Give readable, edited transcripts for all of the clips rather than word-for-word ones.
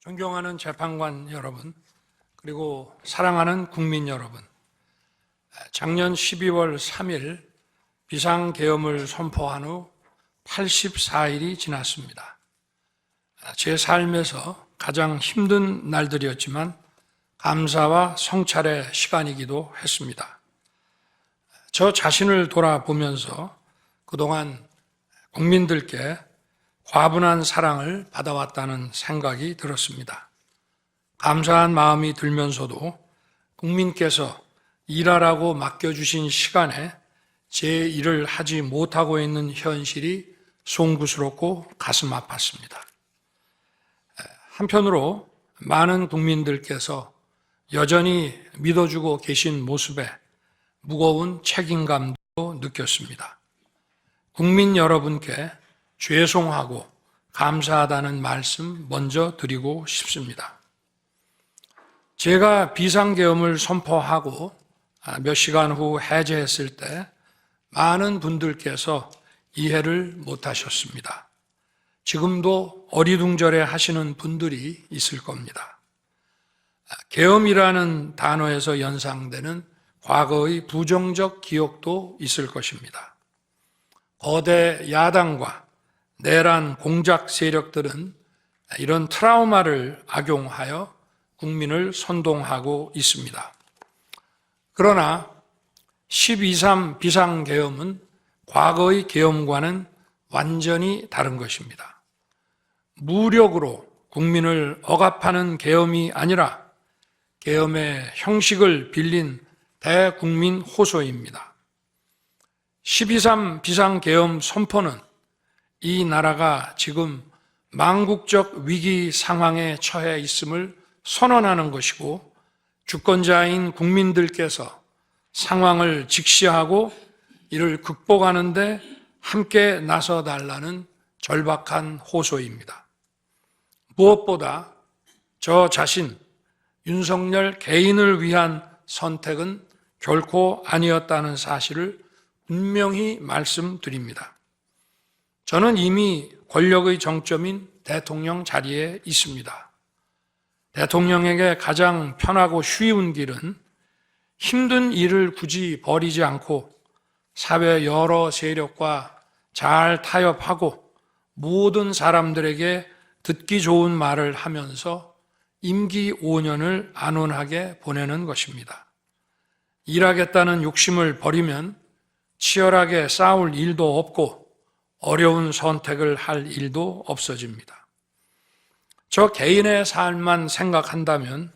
존경하는 재판관 여러분, 그리고 사랑하는 국민 여러분, 작년 12월 3일 비상계엄을 선포한 후 84일이 지났습니다. 제 삶에서 가장 힘든 날들이었지만 감사와 성찰의 시간이기도 했습니다. 저 자신을 돌아보면서 그동안 국민들께 과분한 사랑을 받아왔다는 생각이 들었습니다. 감사한 마음이 들면서도 국민께서 일하라고 맡겨주신 시간에 제 일을 하지 못하고 있는 현실이 송구스럽고 가슴 아팠습니다. 한편으로 많은 국민들께서 여전히 믿어주고 계신 모습에 무거운 책임감도 느꼈습니다. 국민 여러분께 죄송하고 감사하다는 말씀 먼저 드리고 싶습니다. 제가 비상계엄을 선포하고 몇 시간 후 해제했을 때 많은 분들께서 이해를 못하셨습니다. 지금도 어리둥절해 하시는 분들이 있을 겁니다. 계엄이라는 단어에서 연상되는 과거의 부정적 기억도 있을 것입니다. 거대 야당과 내란 공작 세력들은 이런 트라우마를 악용하여 국민을 선동하고 있습니다. 그러나 12.3 비상계엄은 과거의 계엄과는 완전히 다른 것입니다. 무력으로 국민을 억압하는 계엄이 아니라 계엄의 형식을 빌린 대국민 호소입니다. 12.3 비상계엄 선포는 이 나라가 지금 망국적 위기 상황에 처해 있음을 선언하는 것이고, 주권자인 국민들께서 상황을 직시하고 이를 극복하는 데 함께 나서달라는 절박한 호소입니다. 무엇보다 저 자신, 윤석열 개인을 위한 선택은 결코 아니었다는 사실을 분명히 말씀드립니다. 저는 이미 권력의 정점인 대통령 자리에 있습니다. 대통령에게 가장 편하고 쉬운 길은 힘든 일을 굳이 벌이지 않고 사회 여러 세력과 잘 타협하고 모든 사람들에게 듣기 좋은 말을 하면서 임기 5년을 안온하게 보내는 것입니다. 일하겠다는 욕심을 버리면 치열하게 싸울 일도 없고 어려운 선택을 할 일도 없어집니다. 저 개인의 삶만 생각한다면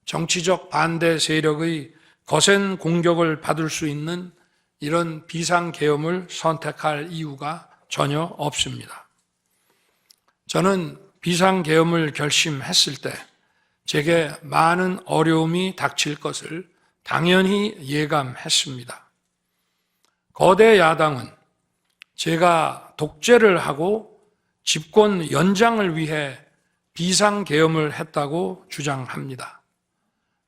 정치적 반대 세력의 거센 공격을 받을 수 있는 이런 비상계엄을 선택할 이유가 전혀 없습니다. 저는 비상계엄을 결심했을 때 제게 많은 어려움이 닥칠 것을 당연히 예감했습니다. 거대 야당은 제가 독재를 하고 집권 연장을 위해 비상계엄을 했다고 주장합니다.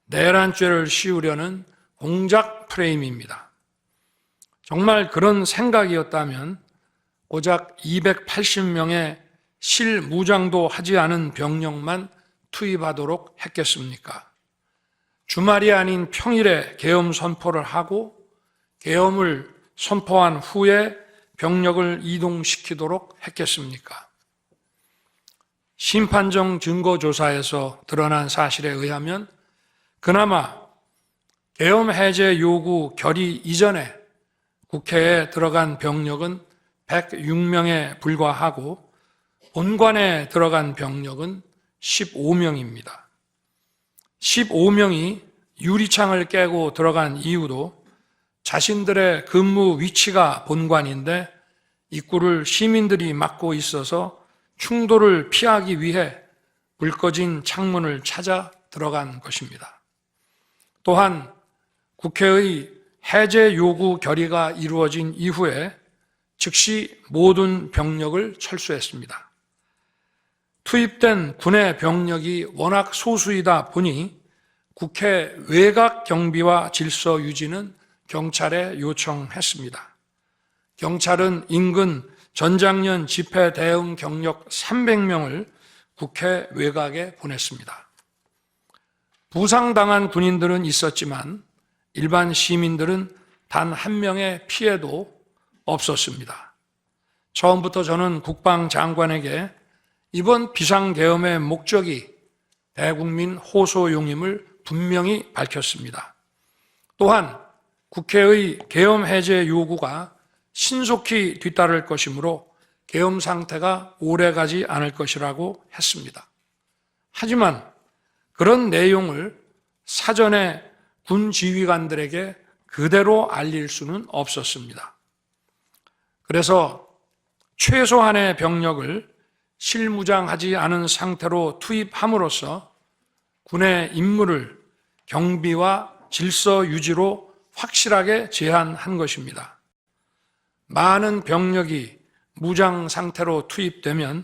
내란죄를 씌우려는 공작 프레임입니다. 정말 그런 생각이었다면 고작 280명의 실무장도 하지 않은 병력만 투입하도록 했겠습니까? 주말이 아닌 평일에 계엄 선포를 하고 계엄을 선포한 후에 병력을 이동시키도록 했겠습니까? 심판정 증거조사에서 드러난 사실에 의하면 그나마 계엄 해제 요구 결의 이전에 국회에 들어간 병력은 106명에 불과하고 본관에 들어간 병력은 15명입니다. 15명이 유리창을 깨고 들어간 이유도 자신들의 근무 위치가 본관인데 입구를 시민들이 막고 있어서 충돌을 피하기 위해 불 꺼진 창문을 찾아 들어간 것입니다. 또한 국회의 해제 요구 결의가 이루어진 이후에 즉시 모든 병력을 철수했습니다. 투입된 군의 병력이 워낙 소수이다 보니 국회 외곽 경비와 질서 유지는 경찰에 요청했습니다. 경찰은 인근 전장년 집회 대응 경력 300명을 국회 외곽에 보냈습니다. 부상당한 군인들은 있었지만 일반 시민들은 단 한 명의 피해도 없었습니다. 처음부터 저는 국방장관에게 이번 비상계엄의 목적이 대국민 호소용임을 분명히 밝혔습니다. 또한 국회의 계엄 해제 요구가 신속히 뒤따를 것이므로 계엄 상태가 오래가지 않을 것이라고 했습니다. 하지만 그런 내용을 사전에 군 지휘관들에게 그대로 알릴 수는 없었습니다. 그래서 최소한의 병력을 실무장하지 않은 상태로 투입함으로써 군의 임무를 경비와 질서 유지로 확실하게 제한한 것입니다. 많은 병력이 무장 상태로 투입되면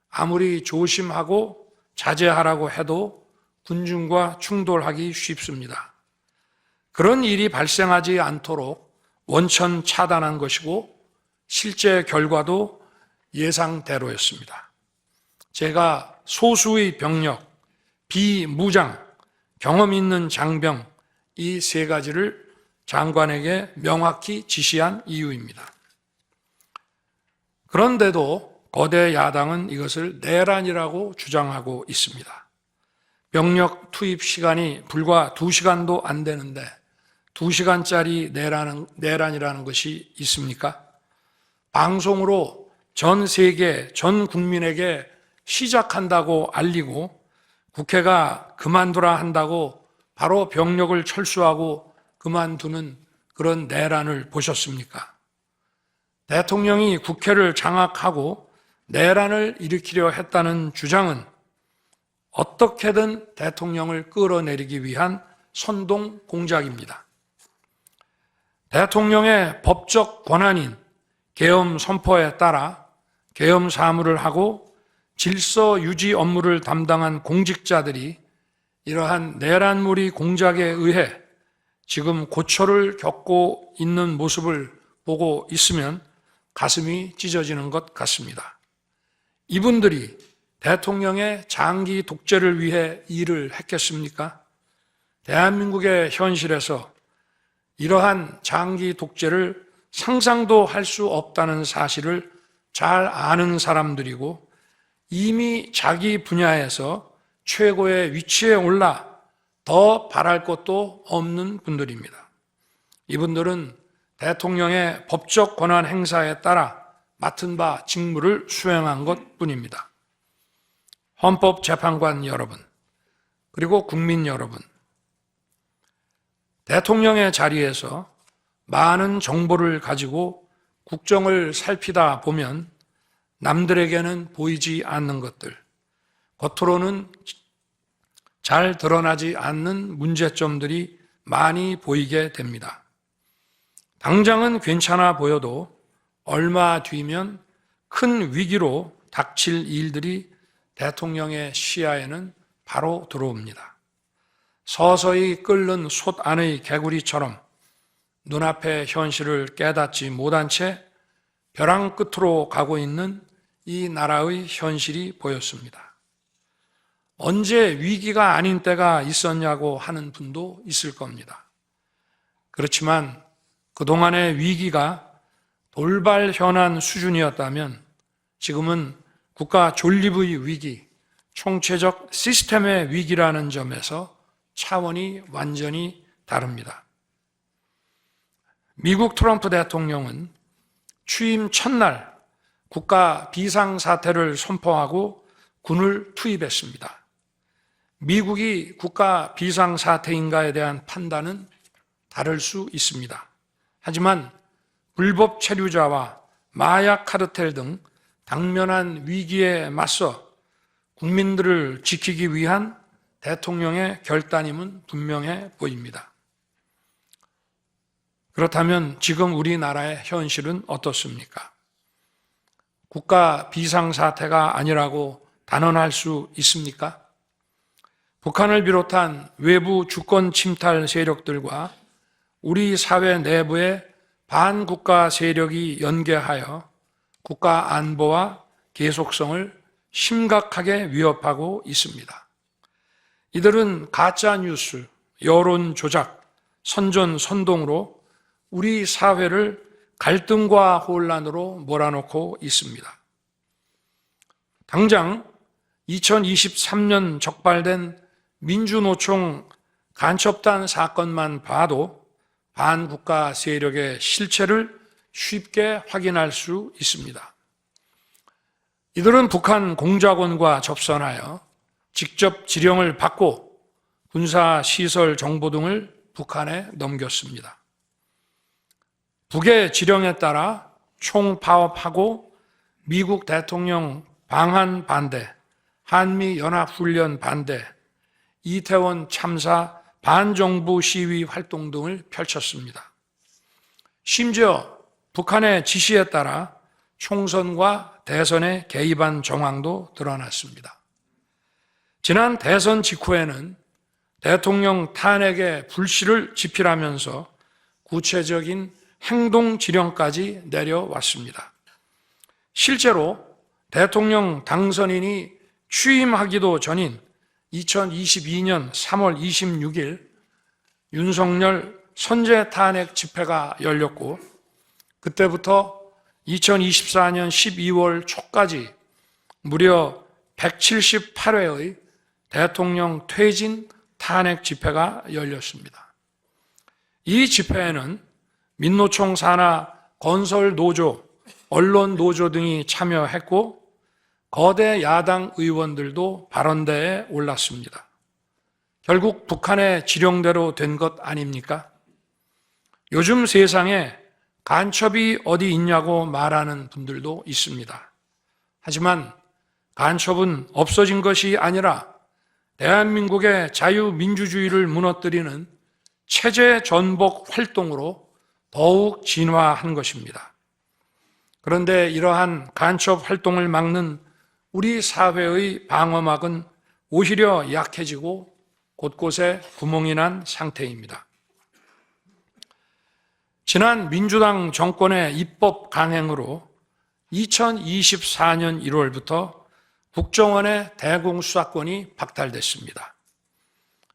아무리 조심하고 자제하라고 해도 군중과 충돌하기 쉽습니다. 그런 일이 발생하지 않도록 원천 차단한 것이고 실제 결과도 예상대로였습니다. 제가 소수의 병력, 비무장, 경험 있는 장병 이 세 가지를 장관에게 명확히 지시한 이유입니다. 그런데도 거대 야당은 이것을 내란이라고 주장하고 있습니다. 병력 투입 시간이 불과 2시간도 안 되는데 2시간짜리 내란이라는 것이 있습니까? 방송으로 전 세계, 전 국민에게 시작한다고 알리고 국회가 그만두라 한다고 바로 병력을 철수하고 그만두는 그런 내란을 보셨습니까? 대통령이 국회를 장악하고 내란을 일으키려 했다는 주장은 어떻게든 대통령을 끌어내리기 위한 선동 공작입니다. 대통령의 법적 권한인 계엄 선포에 따라 계엄 사무를 하고 질서 유지 업무를 담당한 공직자들이 이러한 내란몰이 공작에 의해 지금 고초를 겪고 있는 모습을 보고 있으면 가슴이 찢어지는 것 같습니다. 이분들이 대통령의 장기 독재를 위해 일을 했겠습니까? 대한민국의 현실에서 이러한 장기 독재를 상상도 할 수 없다는 사실을 잘 아는 사람들이고 이미 자기 분야에서 최고의 위치에 올라 더 바랄 것도 없는 분들입니다. 이분들은 대통령의 법적 권한 행사에 따라 맡은 바 직무를 수행한 것뿐입니다. 헌법재판관 여러분, 그리고 국민 여러분, 대통령의 자리에서 많은 정보를 가지고 국정을 살피다 보면 남들에게는 보이지 않는 것들, 겉으로는 잘 드러나지 않는 문제점들이 많이 보이게 됩니다. 당장은 괜찮아 보여도 얼마 뒤면 큰 위기로 닥칠 일들이 대통령의 시야에는 바로 들어옵니다. 서서히 끓는 솥 안의 개구리처럼 눈앞의 현실을 깨닫지 못한 채 벼랑 끝으로 가고 있는 이 나라의 현실이 보였습니다. 언제 위기가 아닌 때가 있었냐고 하는 분도 있을 겁니다. 그렇지만 그동안의 위기가 돌발 현안 수준이었다면 지금은 국가 존립의 위기, 총체적 시스템의 위기라는 점에서 차원이 완전히 다릅니다. 미국 트럼프 대통령은 취임 첫날 국가 비상사태를 선포하고 군을 투입했습니다. 미국이 국가 비상사태인가에 대한 판단은 다를 수 있습니다. 하지만 불법 체류자와 마약 카르텔 등 당면한 위기에 맞서 국민들을 지키기 위한 대통령의 결단임은 분명해 보입니다. 그렇다면 지금 우리나라의 현실은 어떻습니까? 국가 비상사태가 아니라고 단언할 수 있습니까? 북한을 비롯한 외부 주권 침탈 세력들과 우리 사회 내부의 반국가 세력이 연계하여 국가 안보와 계속성을 심각하게 위협하고 있습니다. 이들은 가짜 뉴스, 여론 조작, 선전 선동으로 우리 사회를 갈등과 혼란으로 몰아넣고 있습니다. 당장 2023년 적발된 민주노총 간첩단 사건만 봐도 반국가 세력의 실체를 쉽게 확인할 수 있습니다. 이들은 북한 공작원과 접선하여 직접 지령을 받고 군사시설 정보 등을 북한에 넘겼습니다. 북의 지령에 따라 총파업하고 미국 대통령 방한 반대, 한미연합훈련 반대, 이태원 참사 반정부 시위 활동 등을 펼쳤습니다. 심지어 북한의 지시에 따라 총선과 대선에 개입한 정황도 드러났습니다. 지난 대선 직후에는 대통령 탄핵의 불씨를 지필하면서 구체적인 행동 지령까지 내려왔습니다. 실제로 대통령 당선인이 취임하기도 전인 2022년 3월 26일 윤석열 선제 탄핵 집회가 열렸고, 그때부터 2024년 12월 초까지 무려 178회의 대통령 퇴진 탄핵 집회가 열렸습니다. 이 집회에는 민노총 산하 건설노조, 언론노조 등이 참여했고 거대 야당 의원들도 발언대에 올랐습니다. 결국 북한의 지령대로 된 것 아닙니까? 요즘 세상에 간첩이 어디 있냐고 말하는 분들도 있습니다. 하지만 간첩은 없어진 것이 아니라 대한민국의 자유민주주의를 무너뜨리는 체제 전복 활동으로 더욱 진화한 것입니다. 그런데 이러한 간첩 활동을 막는 우리 사회의 방어막은 오히려 약해지고 곳곳에 구멍이 난 상태입니다. 지난 민주당 정권의 입법 강행으로 2024년 1월부터 국정원의 대공수사권이 박탈됐습니다.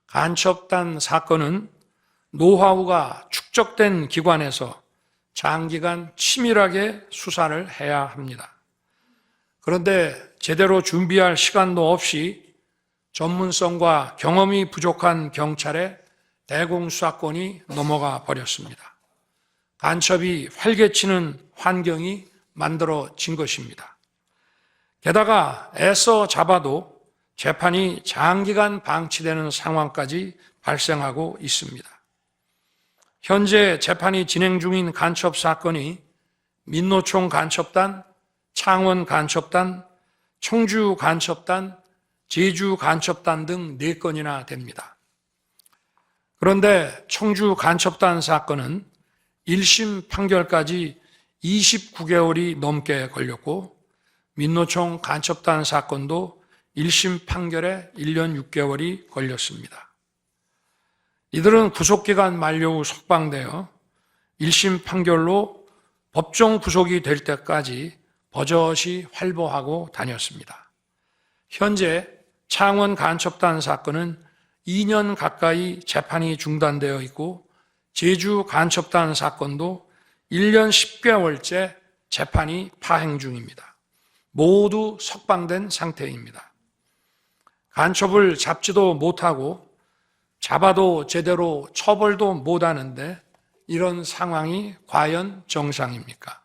간첩단 사건은 노하우가 축적된 기관에서 장기간 치밀하게 수사를 해야 합니다. 그런데 제대로 준비할 시간도 없이 전문성과 경험이 부족한 경찰에 대공수사권이 넘어가 버렸습니다. 간첩이 활개치는 환경이 만들어진 것입니다. 게다가 애써 잡아도 재판이 장기간 방치되는 상황까지 발생하고 있습니다. 현재 재판이 진행 중인 간첩 사건이 민노총 간첩단, 창원 간첩단, 청주 간첩단, 제주 간첩단 등 4건이나 됩니다. 그런데 청주 간첩단 사건은 1심 판결까지 29개월이 넘게 걸렸고, 민노총 간첩단 사건도 1심 판결에 1년 6개월이 걸렸습니다. 이들은 구속기간 만료 후 석방되어 1심 판결로 법정 구속이 될 때까지 버젓이 활보하고 다녔습니다. 현재 창원 간첩단 사건은 2년 가까이 재판이 중단되어 있고, 제주 간첩단 사건도 1년 10개월째 재판이 파행 중입니다. 모두 석방된 상태입니다. 간첩을 잡지도 못하고 잡아도 제대로 처벌도 못하는데 이런 상황이 과연 정상입니까?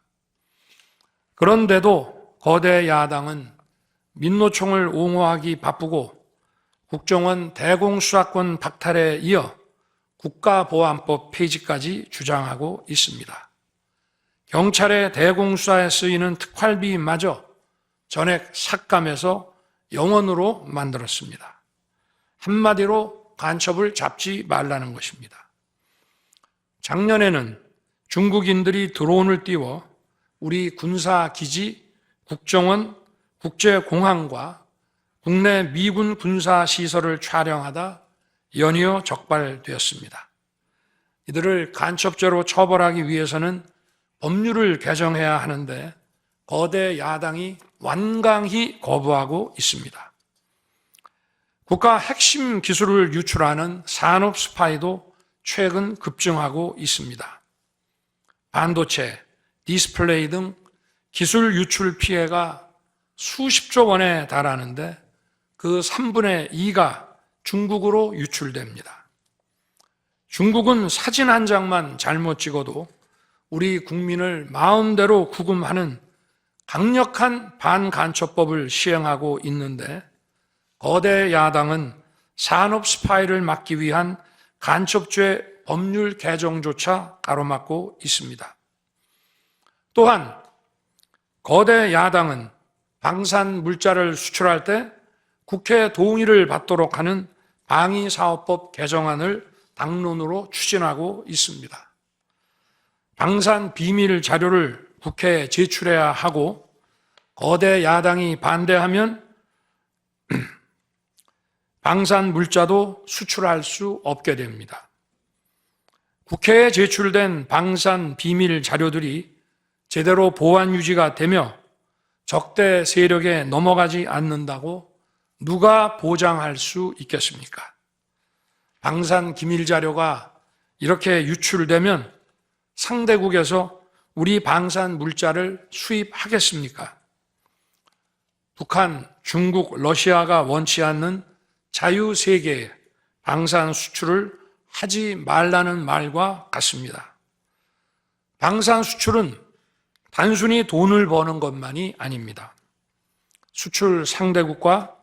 그런데도 거대 야당은 민노총을 옹호하기 바쁘고 국정원 대공수사권 박탈에 이어 국가보안법 폐지까지 주장하고 있습니다. 경찰의 대공수사에 쓰이는 특활비마저 전액 삭감해서 영원으로 만들었습니다. 한마디로 간첩을 잡지 말라는 것입니다. 작년에는 중국인들이 드론을 띄워 우리 군사기지, 국정원, 국제공항과 국내 미군 군사시설을 촬영하다 연이어 적발되었습니다. 이들을 간첩죄로 처벌하기 위해서는 법률을 개정해야 하는데 거대 야당이 완강히 거부하고 있습니다. 국가 핵심 기술을 유출하는 산업 스파이도 최근 급증하고 있습니다. 반도체, 디스플레이 등 기술 유출 피해가 수십조 원에 달하는데 그 3분의 2가 중국으로 유출됩니다. 중국은 사진 한 장만 잘못 찍어도 우리 국민을 마음대로 구금하는 강력한 반간첩법을 시행하고 있는데 거대 야당은 산업 스파이를 막기 위한 간첩죄 법률 개정조차 가로막고 있습니다. 또한 거대 야당은 방산 물자를 수출할 때 국회 동의를 받도록 하는 방위사업법 개정안을 당론으로 추진하고 있습니다. 방산 비밀 자료를 국회에 제출해야 하고 거대 야당이 반대하면 방산 물자도 수출할 수 없게 됩니다. 국회에 제출된 방산 비밀 자료들이 제대로 보안 유지가 되며 적대 세력에 넘어가지 않는다고 누가 보장할 수 있겠습니까? 방산 기밀 자료가 이렇게 유출되면 상대국에서 우리 방산 물자를 수입하겠습니까? 북한, 중국, 러시아가 원치 않는 자유세계에 방산 수출을 하지 말라는 말과 같습니다. 방산 수출은 단순히 돈을 버는 것만이 아닙니다. 수출 상대국과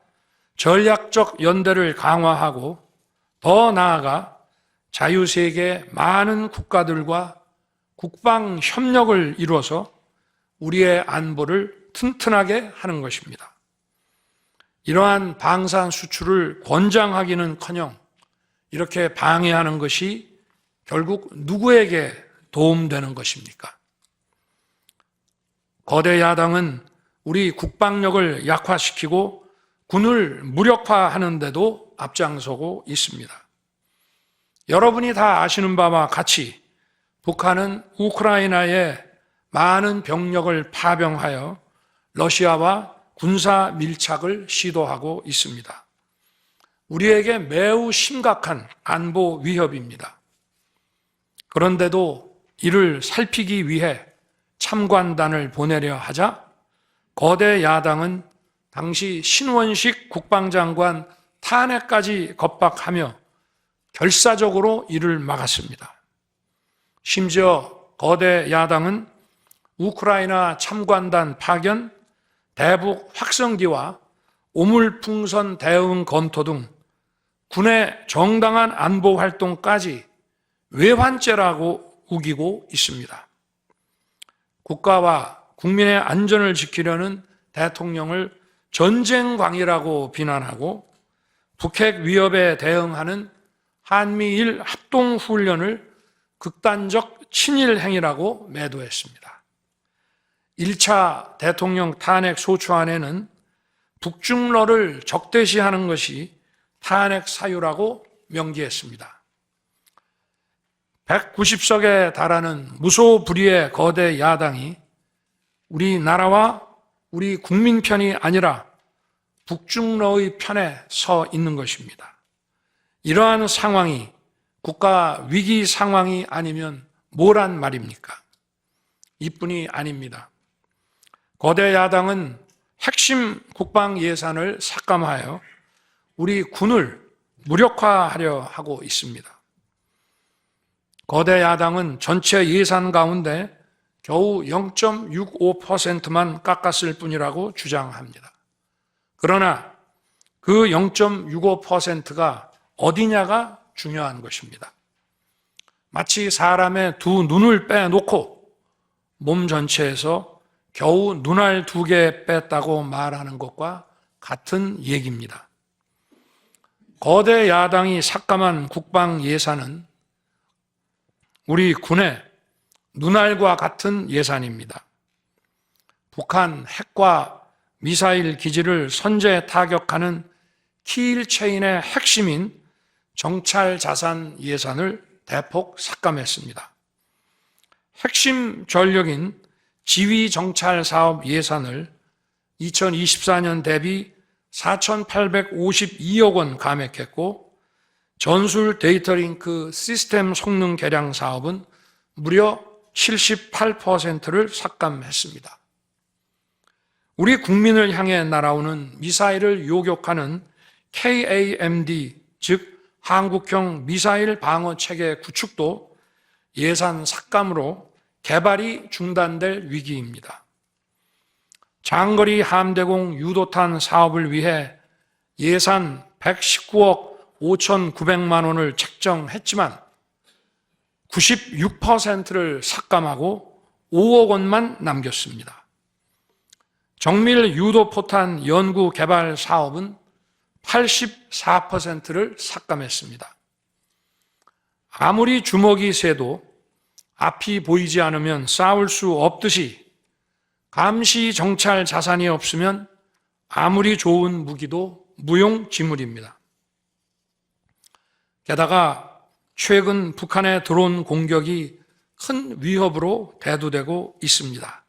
전략적 연대를 강화하고 더 나아가 자유세계 많은 국가들과 국방 협력을 이루어서 우리의 안보를 튼튼하게 하는 것입니다. 이러한 방산 수출을 권장하기는커녕 이렇게 방해하는 것이 결국 누구에게 도움되는 것입니까? 거대 야당은 우리 국방력을 약화시키고 군을 무력화하는 데도 앞장서고 있습니다. 여러분이 다 아시는 바와 같이 북한은 우크라이나에 많은 병력을 파병하여 러시아와 군사 밀착을 시도하고 있습니다. 우리에게 매우 심각한 안보 위협입니다. 그런데도 이를 살피기 위해 참관단을 보내려 하자 거대 야당은 당시 신원식 국방장관 탄핵까지 겁박하며 결사적으로 이를 막았습니다. 심지어 거대 야당은 우크라이나 참관단 파견, 대북 확성기와 오물풍선 대응 검토 등 군의 정당한 안보 활동까지 외환죄라고 우기고 있습니다. 국가와 국민의 안전을 지키려는 대통령을 전쟁광이라고 비난하고 북핵 위협에 대응하는 한미일 합동훈련을 극단적 친일 행위라고 매도했습니다. 1차 대통령 탄핵 소추안에는 북중러를 적대시하는 것이 탄핵 사유라고 명기했습니다. 190석에 달하는 무소불위의 거대 야당이 우리나라와 우리 국민 편이 아니라 북중러의 편에 서 있는 것입니다. 이러한 상황이 국가 위기 상황이 아니면 뭐란 말입니까? 이뿐이 아닙니다. 거대 야당은 핵심 국방 예산을 삭감하여 우리 군을 무력화하려 하고 있습니다. 거대 야당은 전체 예산 가운데 겨우 0.65%만 깎았을 뿐이라고 주장합니다. 그러나 그 0.65%가 어디냐가 중요한 것입니다. 마치 사람의 두 눈을 빼놓고 몸 전체에서 겨우 눈알 2개 뺐다고 말하는 것과 같은 얘기입니다. 거대 야당이 삭감한 국방 예산은 우리 군의 눈알과 같은 예산입니다. 북한 핵과 미사일 기지를 선제 타격하는 키일체인의 핵심인 정찰 자산 예산을 대폭 삭감했습니다. 핵심 전력인 지휘정찰 사업 예산을 2024년 대비 4,852억 원 감액했고, 전술 데이터링크 시스템 성능 개량 사업은 무려 78%를 삭감했습니다. 우리 국민을 향해 날아오는 미사일을 요격하는 KAMD, 즉 한국형 미사일 방어 체계 구축도 예산 삭감으로 개발이 중단될 위기입니다. 장거리 함대공 유도탄 사업을 위해 예산 119억 5,900만 원을 책정했지만 96%를 삭감하고 5억 원만 남겼습니다. 정밀 유도포탄 연구 개발 사업은 84%를 삭감했습니다. 아무리 주먹이 세도 앞이 보이지 않으면 싸울 수 없듯이 감시 정찰 자산이 없으면 아무리 좋은 무기도 무용지물입니다. 게다가 최근 북한의 드론 공격이 큰 위협으로 대두되고 있습니다.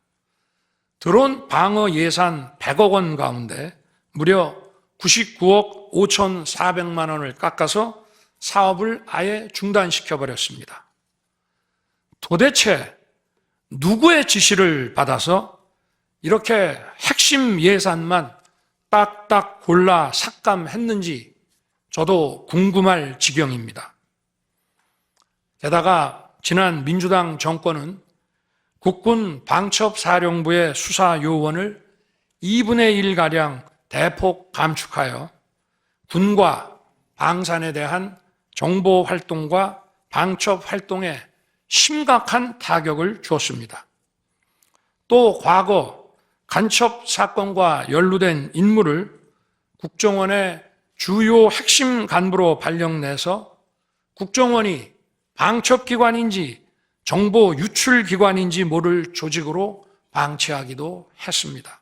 드론 방어 예산 100억 원 가운데 무려 99억 5,400만 원을 깎아서 사업을 아예 중단시켜버렸습니다. 도대체 누구의 지시를 받아서 이렇게 핵심 예산만 딱딱 골라 삭감했는지 저도 궁금할 지경입니다. 게다가 지난 민주당 정권은 국군 방첩사령부의 수사 요원을 2분의 1가량 대폭 감축하여 군과 방산에 대한 정보 활동과 방첩 활동에 심각한 타격을 주었습니다. 또 과거 간첩 사건과 연루된 인물을 국정원의 주요 핵심 간부로 발령내서 국정원이 방첩기관인지 정보 유출기관인지 모를 조직으로 방치하기도 했습니다.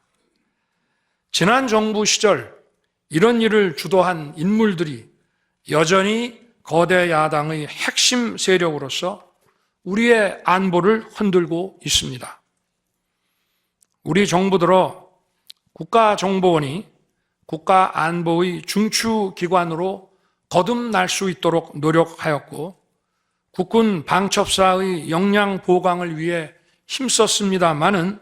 지난 정부 시절 이런 일을 주도한 인물들이 여전히 거대 야당의 핵심 세력으로서 우리의 안보를 흔들고 있습니다. 우리 정부 들어 국가정보원이 국가안보의 중추기관으로 거듭날 수 있도록 노력하였고 국군 방첩사의 역량 보강을 위해 힘썼습니다마는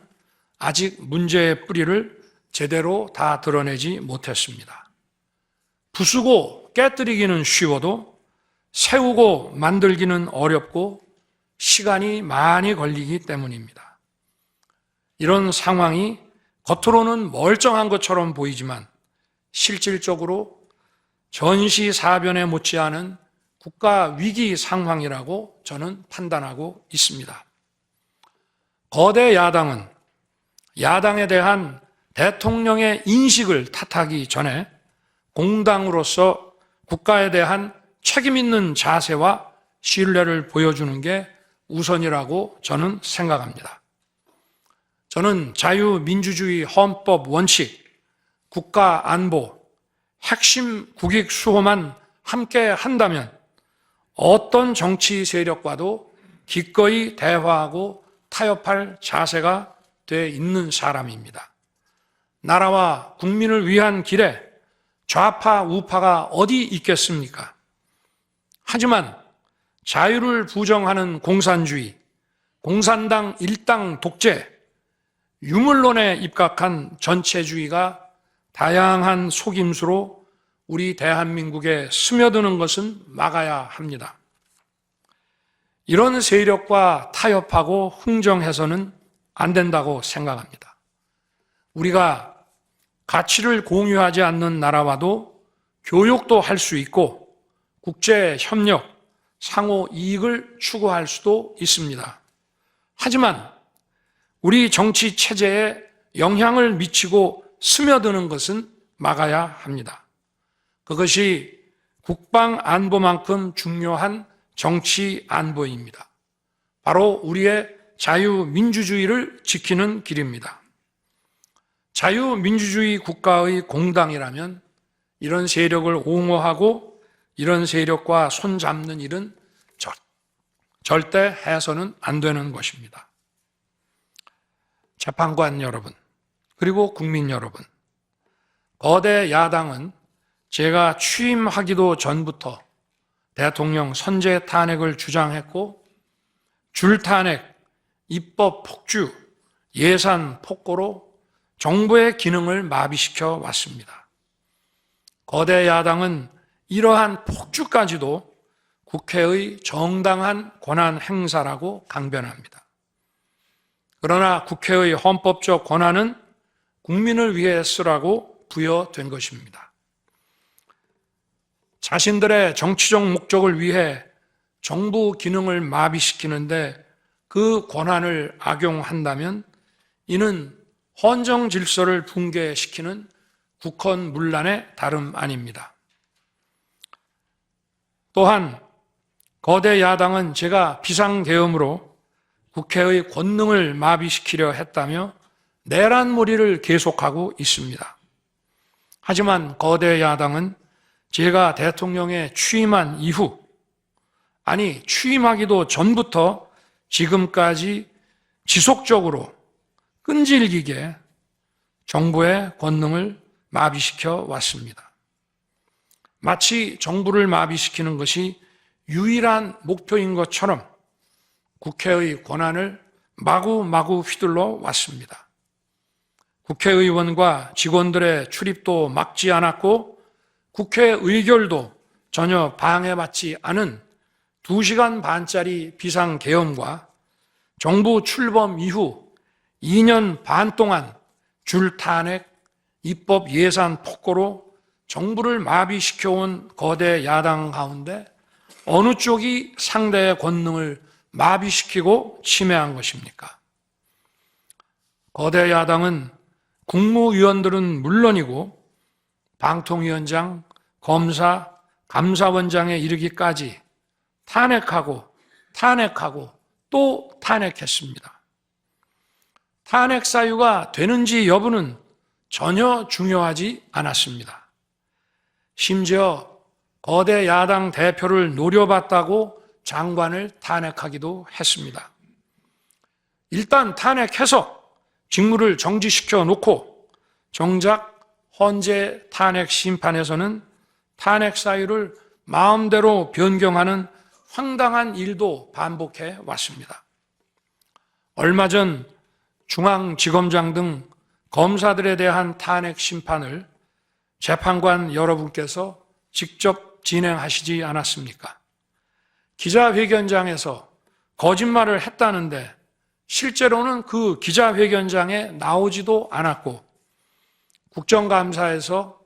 아직 문제의 뿌리를 제대로 다 드러내지 못했습니다. 부수고 깨뜨리기는 쉬워도 세우고 만들기는 어렵고 시간이 많이 걸리기 때문입니다. 이런 상황이 겉으로는 멀쩡한 것처럼 보이지만 실질적으로 전시사변에 못지않은 국가 위기 상황이라고 저는 판단하고 있습니다. 거대 야당은 야당에 대한 대통령의 인식을 탓하기 전에 공당으로서 국가에 대한 책임 있는 자세와 신뢰를 보여주는 게 우선이라고 저는 생각합니다. 저는 자유민주주의 헌법 원칙, 국가 안보, 핵심 국익 수호만 함께 한다면 어떤 정치 세력과도 기꺼이 대화하고 타협할 자세가 돼 있는 사람입니다. 나라와 국민을 위한 길에 좌파, 우파가 어디 있겠습니까? 하지만 자유를 부정하는 공산주의, 공산당 일당 독재, 유물론에 입각한 전체주의가 다양한 속임수로 우리 대한민국에 스며드는 것은 막아야 합니다. 이런 세력과 타협하고 흥정해서는 안 된다고 생각합니다. 우리가 가치를 공유하지 않는 나라와도 교역도 할 수 있고 국제 협력, 상호 이익을 추구할 수도 있습니다. 하지만 우리 정치 체제에 영향을 미치고 스며드는 것은 막아야 합니다. 그것이 국방 안보만큼 중요한 정치 안보입니다. 바로 우리의 자유민주주의를 지키는 길입니다. 자유민주주의 국가의 공당이라면 이런 세력을 옹호하고 이런 세력과 손잡는 일은 절대 해서는 안 되는 것입니다. 재판관 여러분, 그리고 국민 여러분, 거대 야당은 제가 취임하기도 전부터 대통령 선제 탄핵을 주장했고 줄탄핵, 입법 폭주, 예산 폭거로 정부의 기능을 마비시켜 왔습니다. 거대 야당은 이러한 폭주까지도 국회의 정당한 권한 행사라고 강변합니다. 그러나 국회의 헌법적 권한은 국민을 위해 쓰라고 부여된 것입니다. 자신들의 정치적 목적을 위해 정부 기능을 마비시키는데 그 권한을 악용한다면 이는 헌정 질서를 붕괴시키는 국헌문란의 다름 아닙니다. 또한 거대 야당은 제가 비상계엄으로 국회의 권능을 마비시키려 했다며 내란몰이를 계속하고 있습니다. 하지만 거대 야당은 제가 대통령에 취임한 이후, 아니 취임하기도 전부터 지금까지 지속적으로 끈질기게 정부의 권능을 마비시켜 왔습니다. 마치 정부를 마비시키는 것이 유일한 목표인 것처럼 국회의 권한을 마구마구 휘둘러 왔습니다. 국회의원과 직원들의 출입도 막지 않았고 국회 의결도 전혀 방해받지 않은 2시간 반짜리 비상계엄과 정부 출범 이후 2년 반 동안 줄탄핵, 입법 예산 폭거로 정부를 마비시켜온 거대 야당 가운데 어느 쪽이 상대의 권능을 마비시키고 침해한 것입니까? 거대 야당은 국무위원들은 물론이고 방통위원장, 검사, 감사원장에 이르기까지 탄핵하고 또 탄핵했습니다. 탄핵 사유가 되는지 여부는 전혀 중요하지 않았습니다. 심지어 거대 야당 대표를 노려봤다고 장관을 탄핵하기도 했습니다. 일단 탄핵해서 직무를 정지시켜 놓고 정작 헌재 탄핵 심판에서는 탄핵 사유를 마음대로 변경하는 황당한 일도 반복해 왔습니다. 얼마 전 중앙지검장 등 검사들에 대한 탄핵 심판을 재판관 여러분께서 직접 진행하시지 않았습니까? 기자회견장에서 거짓말을 했다는데 실제로는 그 기자회견장에 나오지도 않았고 국정감사에서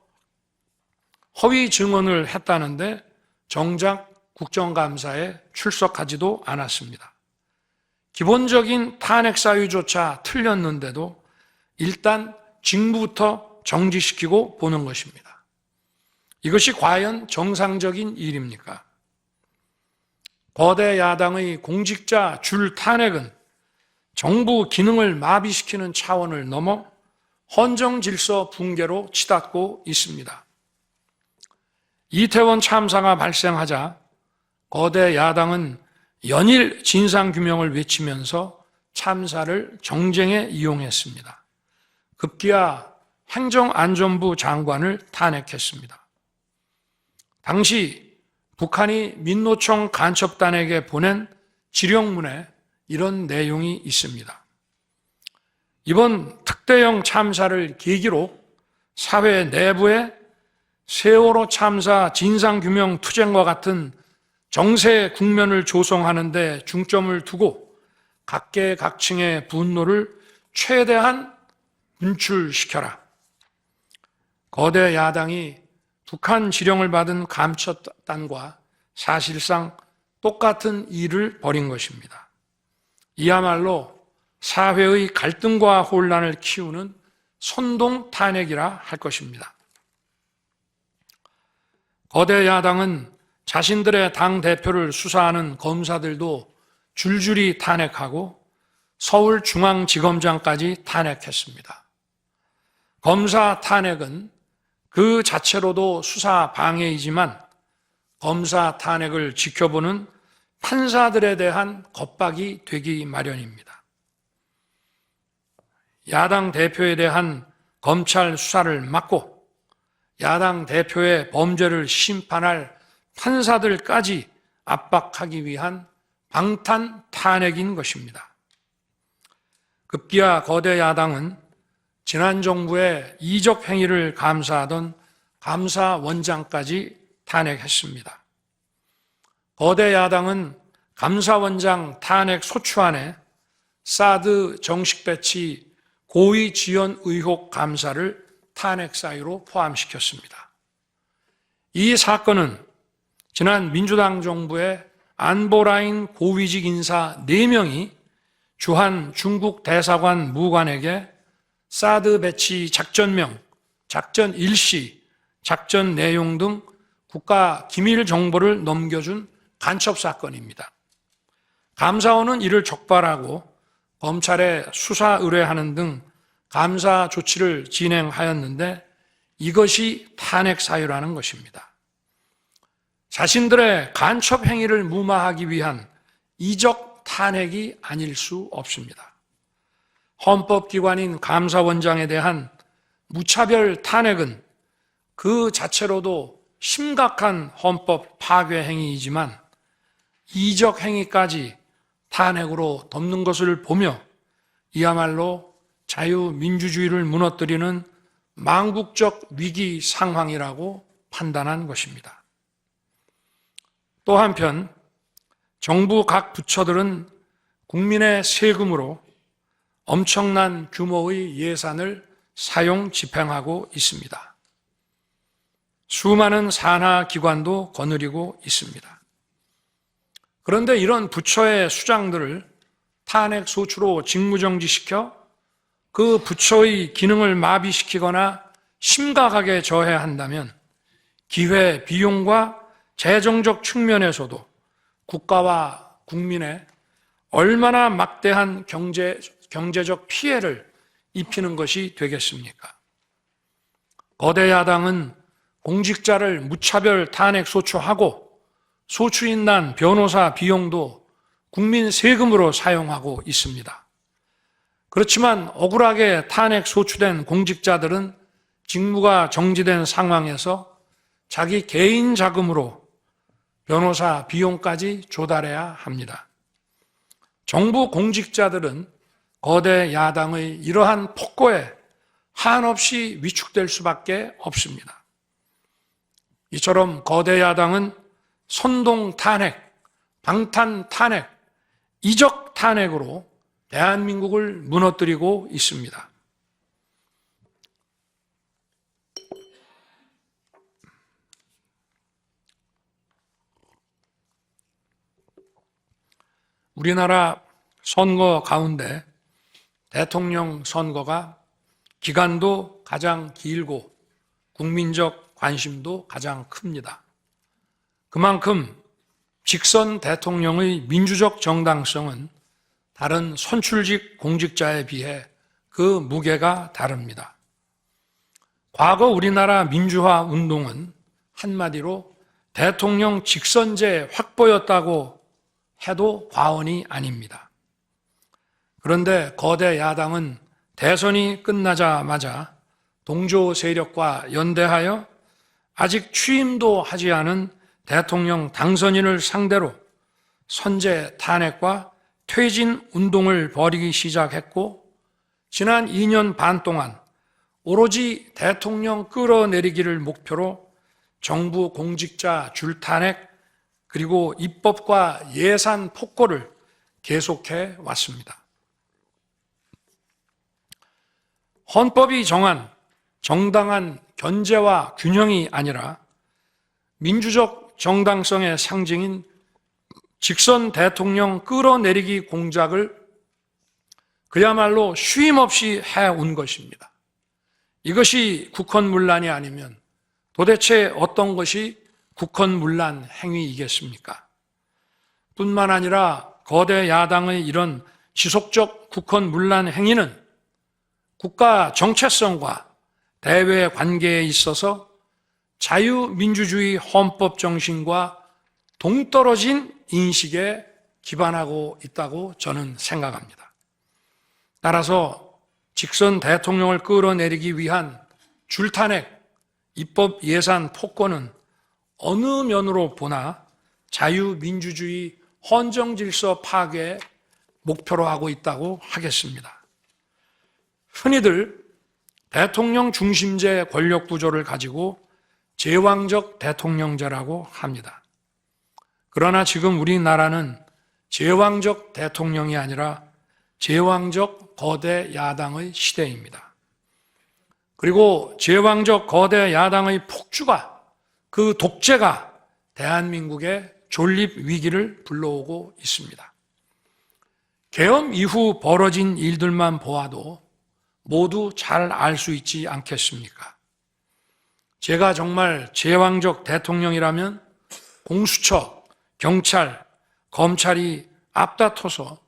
허위 증언을 했다는데 정작 국정감사에 출석하지도 않았습니다. 기본적인 탄핵 사유조차 틀렸는데도 일단 직무부터 정지시키고 보는 것입니다. 이것이 과연 정상적인 일입니까? 거대 야당의 공직자 줄 탄핵은 정부 기능을 마비시키는 차원을 넘어 헌정 질서 붕괴로 치닫고 있습니다. 이태원 참사가 발생하자 거대 야당은 연일 진상규명을 외치면서 참사를 정쟁에 이용했습니다. 급기야 행정안전부 장관을 탄핵했습니다. 당시 북한이 민노총 간첩단에게 보낸 지령문에 이런 내용이 있습니다. 이번 특대형 참사를 계기로 사회 내부에 세월호 참사 진상규명 투쟁과 같은 정세 국면을 조성하는 데 중점을 두고 각계각층의 분노를 최대한 분출시켜라. 거대 야당이 북한 지령을 받은 감첩단과 사실상 똑같은 일을 벌인 것입니다. 이야말로 사회의 갈등과 혼란을 키우는 선동 탄핵이라 할 것입니다. 거대 야당은 자신들의 당대표를 수사하는 검사들도 줄줄이 탄핵하고 서울중앙지검장까지 탄핵했습니다. 검사 탄핵은 그 자체로도 수사 방해이지만 검사 탄핵을 지켜보는 판사들에 대한 겁박이 되기 마련입니다. 야당 대표에 대한 검찰 수사를 막고 야당 대표의 범죄를 심판할 판사들까지 압박하기 위한 방탄 탄핵인 것입니다. 급기야 거대 야당은 지난 정부의 이적 행위를 감사하던 감사원장까지 탄핵했습니다. 거대 야당은 감사원장 탄핵 소추안에 사드 정식 배치 고의 지연 의혹 감사를 탄핵 사유로 포함시켰습니다. 이 사건은 지난 민주당 정부의 안보라인 고위직 인사 4명이 주한 중국 대사관 무관에게 사드 배치 작전명, 작전 일시, 작전 내용 등 국가 기밀 정보를 넘겨준 간첩 사건입니다. 감사원은 이를 적발하고 검찰에 수사 의뢰하는 등 감사 조치를 진행하였는데 이것이 탄핵 사유라는 것입니다. 자신들의 간첩 행위를 무마하기 위한 이적 탄핵이 아닐 수 없습니다. 헌법기관인 감사원장에 대한 무차별 탄핵은 그 자체로도 심각한 헌법 파괴 행위이지만 이적 행위까지 탄핵으로 덮는 것을 보며 이야말로 자유민주주의를 무너뜨리는 망국적 위기 상황이라고 판단한 것입니다. 또 한편 정부 각 부처들은 국민의 세금으로 엄청난 규모의 예산을 사용 집행하고 있습니다. 수많은 산하 기관도 거느리고 있습니다. 그런데 이런 부처의 수장들을 탄핵 소추로 직무정지시켜 그 부처의 기능을 마비시키거나 심각하게 저해한다면 기회 비용과 재정적 측면에서도 국가와 국민에 얼마나 막대한 경제적 피해를 입히는 것이 되겠습니까? 거대 야당은 공직자를 무차별 탄핵 소추하고 소추인 난 변호사 비용도 국민 세금으로 사용하고 있습니다. 그렇지만 억울하게 탄핵 소추된 공직자들은 직무가 정지된 상황에서 자기 개인 자금으로 변호사 비용까지 조달해야 합니다. 정부 공직자들은 거대 야당의 이러한 폭거에 한없이 위축될 수밖에 없습니다. 이처럼 거대 야당은 선동 탄핵, 방탄 탄핵, 이적 탄핵으로 대한민국을 무너뜨리고 있습니다. 우리나라 선거 가운데 대통령 선거가 기간도 가장 길고 국민적 관심도 가장 큽니다. 그만큼 직선 대통령의 민주적 정당성은 다른 선출직 공직자에 비해 그 무게가 다릅니다. 과거 우리나라 민주화 운동은 한마디로 대통령 직선제 확보였다고 해도 과언이 아닙니다. 그런데 거대 야당은 대선이 끝나자마자 동조 세력과 연대하여 아직 취임도 하지 않은 대통령 당선인을 상대로 선제 탄핵과 퇴진 운동을 벌이기 시작했고 지난 2년 반 동안 오로지 대통령 끌어내리기를 목표로 정부 공직자 줄탄핵 그리고 입법과 예산 폭거를 계속해 왔습니다. 헌법이 정한 정당한 견제와 균형이 아니라 민주적 정당성의 상징인 직선 대통령 끌어내리기 공작을 그야말로 쉼없이 해온 것입니다. 이것이 국헌문란이 아니면 도대체 어떤 것이 국헌문란 행위이겠습니까? 뿐만 아니라 거대 야당의 이런 지속적 국헌문란 행위는 국가 정체성과 대외 관계에 있어서 자유민주주의 헌법 정신과 동떨어진 인식에 기반하고 있다고 저는 생각합니다. 따라서 직선 대통령을 끌어내리기 위한 줄탄핵, 입법 예산 폭거는 어느 면으로 보나 자유민주주의 헌정질서 파괴 목표로 하고 있다고 하겠습니다. 흔히들 대통령 중심제 권력 구조를 가지고 제왕적 대통령제라고 합니다. 그러나 지금 우리나라는 제왕적 대통령이 아니라 제왕적 거대 야당의 시대입니다. 그리고 제왕적 거대 야당의 폭주가, 그 독재가 대한민국의 존립 위기를 불러오고 있습니다. 계엄 이후 벌어진 일들만 보아도 모두 잘 알 수 있지 않겠습니까? 제가 정말 제왕적 대통령이라면 공수처, 경찰, 검찰이 앞다퉈서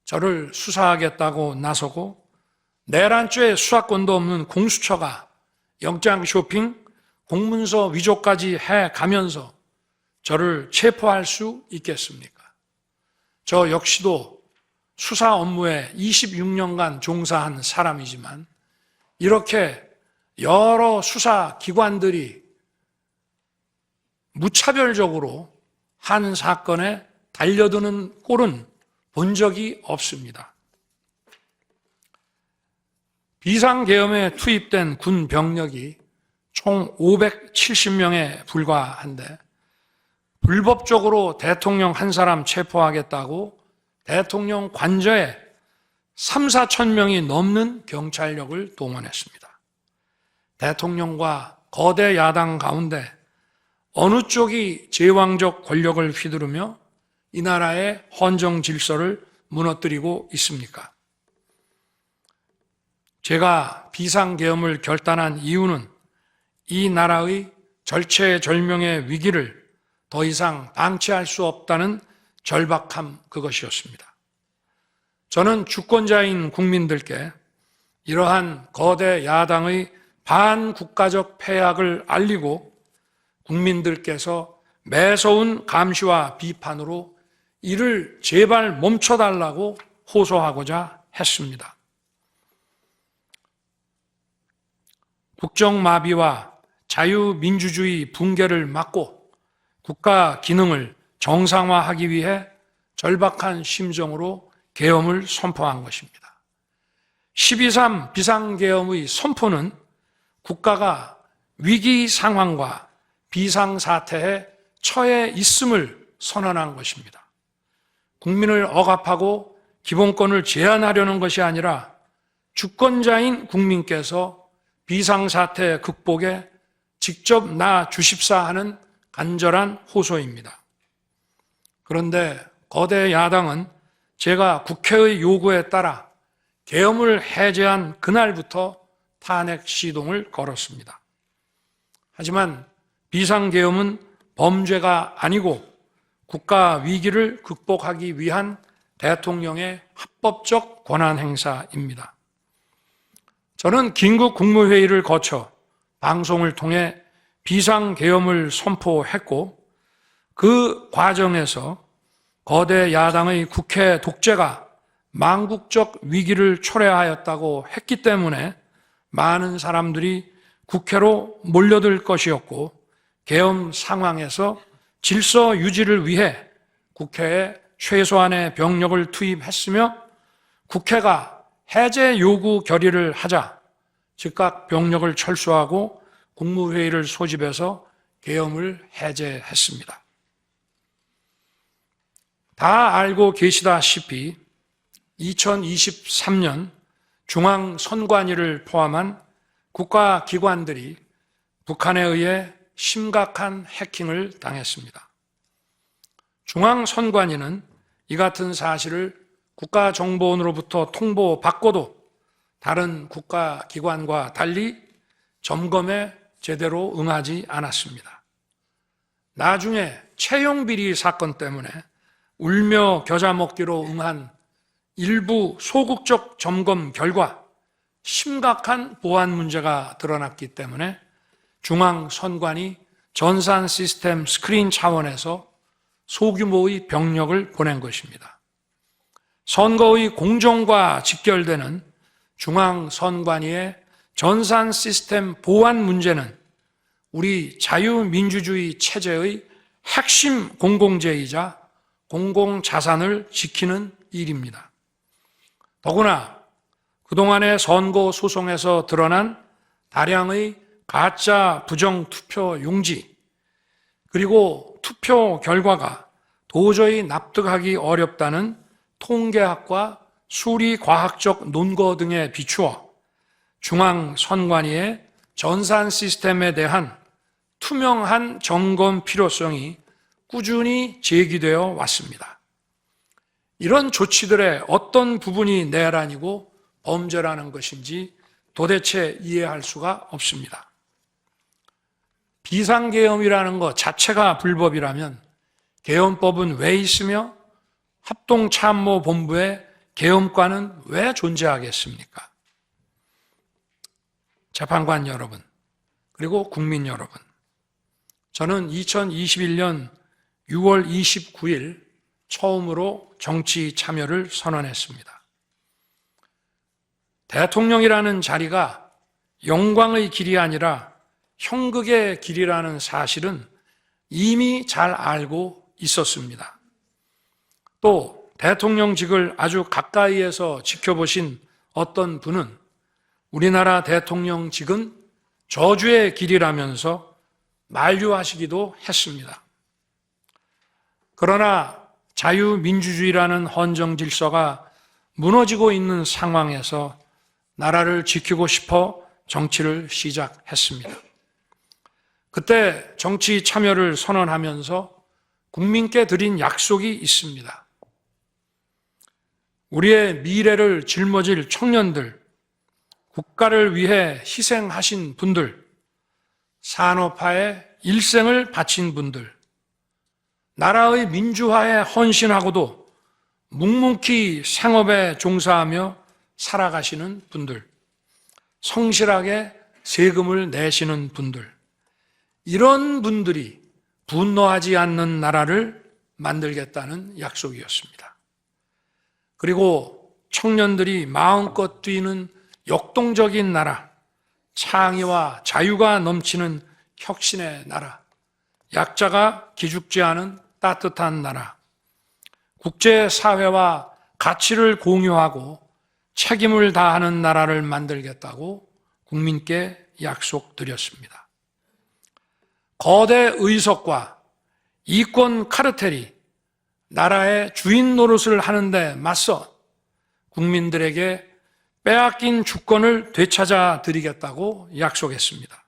저를 수사하겠다고 나서고 내란죄 수사권도 없는 공수처가 영장 쇼핑, 공문서 위조까지 해가면서 저를 체포할 수 있겠습니까? 저 역시도 수사 업무에 26년간 종사한 사람이지만 이렇게 여러 수사기관들이 무차별적으로 한 사건에 달려드는 꼴은 본 적이 없습니다. 비상계엄에 투입된 군 병력이 총 570명에 불과한데 불법적으로 대통령 한 사람 체포하겠다고 대통령 관저에 3, 4천 명이 넘는 경찰력을 동원했습니다. 대통령과 거대 야당 가운데 어느 쪽이 제왕적 권력을 휘두르며 이 나라의 헌정 질서를 무너뜨리고 있습니까? 제가 비상계엄을 결단한 이유는 이 나라의 절체절명의 위기를 더 이상 방치할 수 없다는 절박함, 그것이었습니다. 저는 주권자인 국민들께 이러한 거대 야당의 반국가적 패악을 알리고 국민들께서 매서운 감시와 비판으로 이를 제발 멈춰달라고 호소하고자 했습니다. 국정마비와 자유민주주의 붕괴를 막고 국가 기능을 정상화하기 위해 절박한 심정으로 계엄을 선포한 것입니다. 12.3 비상계엄의 선포는 국가가 위기 상황과 비상사태에 처해 있음을 선언한 것입니다. 국민을 억압하고 기본권을 제한하려는 것이 아니라 주권자인 국민께서 비상사태 극복에 직접 나주십사 하는 간절한 호소입니다. 그런데 거대 야당은 제가 국회의 요구에 따라 계엄을 해제한 그날부터 탄핵 시동을 걸었습니다. 하지만 비상계엄은 범죄가 아니고 국가 위기를 극복하기 위한 대통령의 합법적 권한 행사입니다. 저는 긴급 국무회의를 거쳐 방송을 통해 비상계엄을 선포했고 그 과정에서 거대 야당의 국회 독재가 망국적 위기를 초래하였다고 했기 때문에 많은 사람들이 국회로 몰려들 것이었고 계엄 상황에서 질서 유지를 위해 국회에 최소한의 병력을 투입했으며 국회가 해제 요구 결의를 하자 즉각 병력을 철수하고 국무회의를 소집해서 계엄을 해제했습니다. 다 알고 계시다시피 2023년 중앙선관위를 포함한 국가기관들이 북한에 의해 심각한 해킹을 당했습니다. 중앙선관위는 이 같은 사실을 국가정보원으로부터 통보받고도 다른 국가기관과 달리 점검에 제대로 응하지 않았습니다. 나중에 채용비리 사건 때문에 울며 겨자 먹기로 응한 일부 소극적 점검 결과 심각한 보안 문제가 드러났기 때문에 중앙선관위 전산 시스템 스크린 차원에서 소규모의 병력을 보낸 것입니다. 선거의 공정과 직결되는 중앙선관위의 전산 시스템 보안 문제는 우리 자유민주주의 체제의 핵심 공공재이자 공공자산을 지키는 일입니다. 더구나 그동안의 선거 소송에서 드러난 다량의 가짜 부정투표 용지, 그리고 투표 결과가 도저히 납득하기 어렵다는 통계학과 수리과학적 논거 등에 비추어 중앙선관위의 전산 시스템에 대한 투명한 점검 필요성이 꾸준히 제기되어 왔습니다. 이런 조치들의 어떤 부분이 내란이고 범죄라는 것인지 도대체 이해할 수가 없습니다. 비상계엄이라는 것 자체가 불법이라면 계엄법은 왜 있으며 합동참모본부의 계엄관은 왜 존재하겠습니까? 재판관 여러분, 그리고 국민 여러분, 저는 2021년 6월 29일 처음으로 정치 참여를 선언했습니다. 대통령이라는 자리가 영광의 길이 아니라 형극의 길이라는 사실은 이미 잘 알고 있었습니다. 또 대통령직을 아주 가까이에서 지켜보신 어떤 분은 우리나라 대통령직은 저주의 길이라면서 만류하시기도 했습니다. 그러나 자유민주주의라는 헌정 질서가 무너지고 있는 상황에서 나라를 지키고 싶어 정치를 시작했습니다. 그때 정치 참여를 선언하면서 국민께 드린 약속이 있습니다. 우리의 미래를 짊어질 청년들, 국가를 위해 희생하신 분들, 산업화에 일생을 바친 분들, 나라의 민주화에 헌신하고도 묵묵히 생업에 종사하며 살아가시는 분들, 성실하게 세금을 내시는 분들, 이런 분들이 분노하지 않는 나라를 만들겠다는 약속이었습니다. 그리고 청년들이 마음껏 뛰는 역동적인 나라, 창의와 자유가 넘치는 혁신의 나라, 약자가 기죽지 않은 따뜻한 나라, 국제사회와 가치를 공유하고 책임을 다하는 나라를 만들겠다고 국민께 약속드렸습니다. 거대 의석과 이권 카르텔이 나라의 주인 노릇을 하는데 맞서 국민들에게 빼앗긴 주권을 되찾아 드리겠다고 약속했습니다.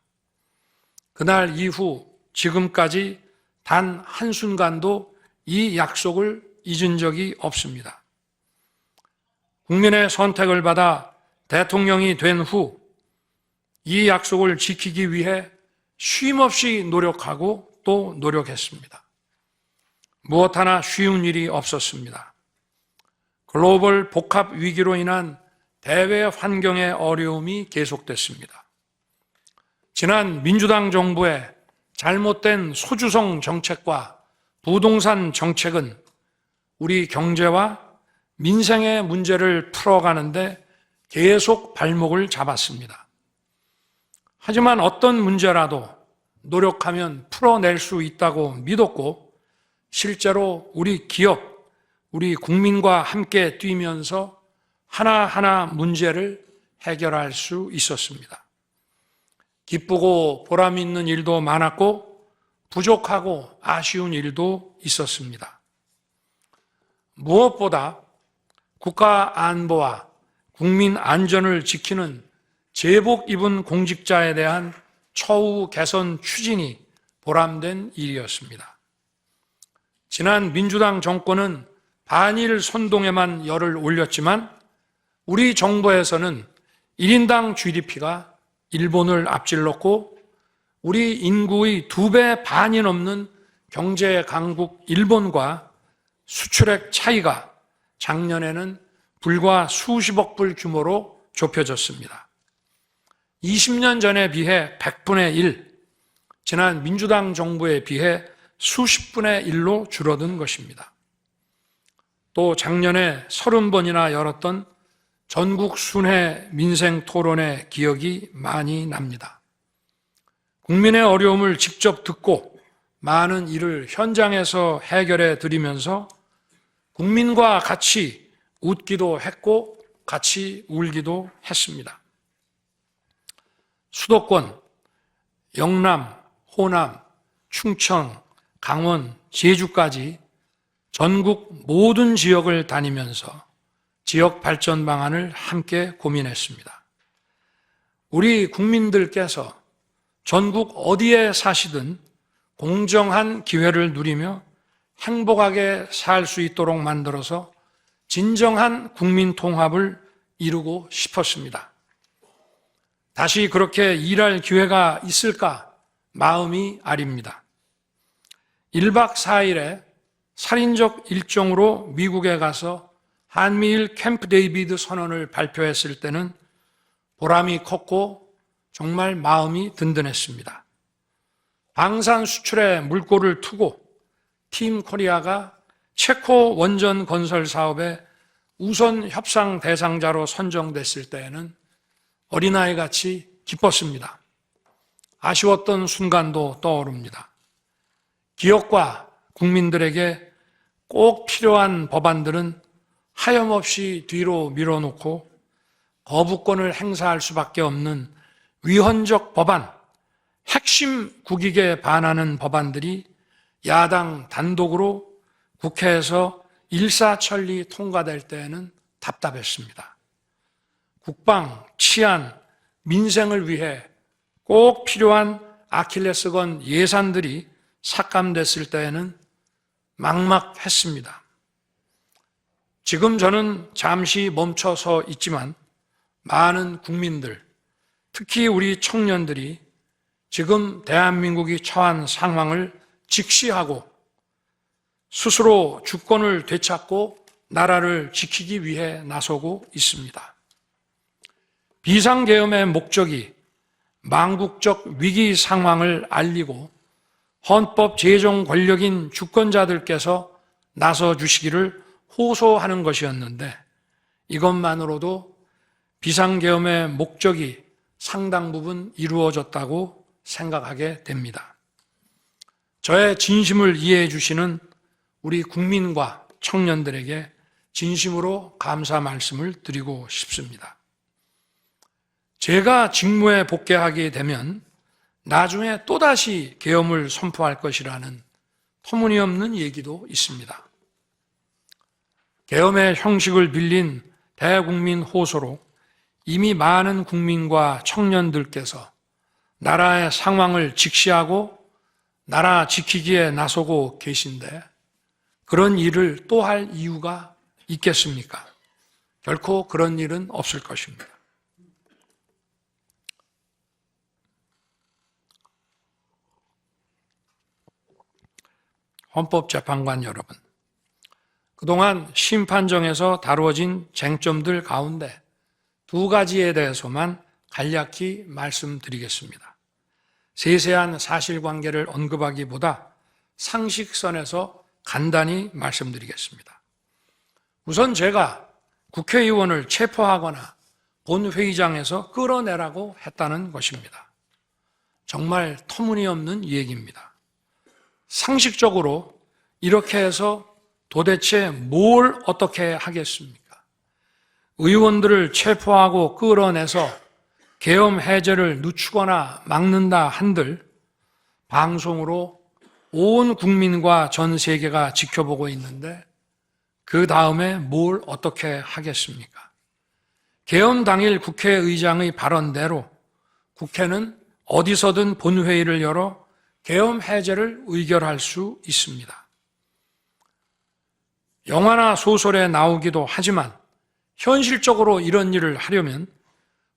그날 이후 지금까지 단 한순간도 이 약속을 잊은 적이 없습니다. 국민의 선택을 받아 대통령이 된 후 이 약속을 지키기 위해 쉼없이 노력하고 또 노력했습니다. 무엇 하나 쉬운 일이 없었습니다. 글로벌 복합 위기로 인한 대외 환경의 어려움이 계속됐습니다. 지난 민주당 정부의 잘못된 소주성 정책과 부동산 정책은 우리 경제와 민생의 문제를 풀어가는데 계속 발목을 잡았습니다. 하지만 어떤 문제라도 노력하면 풀어낼 수 있다고 믿었고 실제로 우리 기업, 우리 국민과 함께 뛰면서 하나하나 문제를 해결할 수 있었습니다. 기쁘고 보람 있는 일도 많았고 부족하고 아쉬운 일도 있었습니다. 무엇보다 국가 안보와 국민 안전을 지키는 제복 입은 공직자에 대한 처우 개선 추진이 보람된 일이었습니다. 지난 민주당 정권은 반일 선동에만 열을 올렸지만 우리 정부에서는 1인당 GDP가 일본을 앞질렀고 우리 인구의 2배 반이 넘는 경제 강국 일본과 수출액 차이가 작년에는 불과 수십억 불 규모로 좁혀졌습니다. 20년 전에 비해 100분의 1, 지난 민주당 정부에 비해 수십분의 1로 줄어든 것입니다. 또 작년에 30번이나 열었던 전국 순회 민생 토론의 기억이 많이 납니다. 국민의 어려움을 직접 듣고 많은 일을 현장에서 해결해 드리면서 국민과 같이 웃기도 했고 같이 울기도 했습니다. 수도권, 영남, 호남, 충청, 강원, 제주까지 전국 모든 지역을 다니면서 지역 발전 방안을 함께 고민했습니다. 우리 국민들께서 전국 어디에 사시든 공정한 기회를 누리며 행복하게 살 수 있도록 만들어서 진정한 국민 통합을 이루고 싶었습니다. 다시 그렇게 일할 기회가 있을까 마음이 아립니다. 1박 4일의 살인적 일정으로 미국에 가서 한미일 캠프 데이비드 선언을 발표했을 때는 보람이 컸고 정말 마음이 든든했습니다. 방산 수출에 물꼬를 트고 팀 코리아가 체코 원전 건설 사업의 우선 협상 대상자로 선정됐을 때에는 어린아이같이 기뻤습니다. 아쉬웠던 순간도 떠오릅니다. 기업과 국민들에게 꼭 필요한 법안들은 하염없이 뒤로 밀어놓고 거부권을 행사할 수밖에 없는 위헌적 법안, 핵심 국익에 반하는 법안들이 야당 단독으로 국회에서 일사천리 통과될 때에는 답답했습니다. 국방, 치안, 민생을 위해 꼭 필요한 아킬레스건 예산들이 삭감됐을 때에는 막막했습니다. 지금 저는 잠시 멈춰서 있지만 많은 국민들, 특히 우리 청년들이 지금 대한민국이 처한 상황을 직시하고 스스로 주권을 되찾고 나라를 지키기 위해 나서고 있습니다. 비상계엄의 목적이 망국적 위기 상황을 알리고 헌법 제정 권력인 주권자들께서 나서 주시기를 호소하는 것이었는데 이것만으로도 비상계엄의 목적이 상당 부분 이루어졌다고 생각하게 됩니다. 저의 진심을 이해해 주시는 우리 국민과 청년들에게 진심으로 감사 말씀을 드리고 싶습니다. 제가 직무에 복귀하게 되면 나중에 또다시 계엄을 선포할 것이라는 터무니없는 얘기도 있습니다. 계엄의 형식을 빌린 대국민 호소로 이미 많은 국민과 청년들께서 나라의 상황을 직시하고 나라 지키기에 나서고 계신데 그런 일을 또 할 이유가 있겠습니까? 결코 그런 일은 없을 것입니다. 헌법재판관 여러분, 그동안 심판정에서 다루어진 쟁점들 가운데 두 가지에 대해서만 간략히 말씀드리겠습니다. 세세한 사실관계를 언급하기보다 상식선에서 간단히 말씀드리겠습니다. 우선 제가 국회의원을 체포하거나 본회의장에서 끌어내라고 했다는 것입니다. 정말 터무니없는 얘기입니다. 상식적으로 이렇게 해서 도대체 뭘 어떻게 하겠습니까? 의원들을 체포하고 끌어내서 계엄 해제를 늦추거나 막는다 한들 방송으로 온 국민과 전 세계가 지켜보고 있는데 그 다음에 뭘 어떻게 하겠습니까? 계엄 당일 국회의장의 발언대로 국회는 어디서든 본회의를 열어 계엄 해제를 의결할 수 있습니다. 영화나 소설에 나오기도 하지만 현실적으로 이런 일을 하려면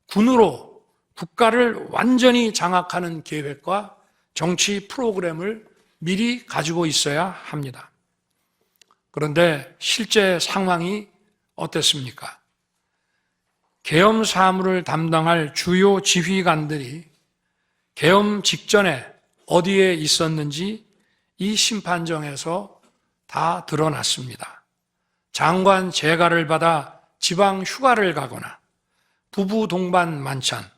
군으로 국가를 완전히 장악하는 계획과 정치 프로그램을 미리 가지고 있어야 합니다. 그런데 실제 상황이 어땠습니까? 계엄 사무를 담당할 주요 지휘관들이 계엄 직전에 어디에 있었는지 이 심판정에서 다 드러났습니다. 장관 재가를 받아 지방 휴가를 가거나 부부 동반 만찬,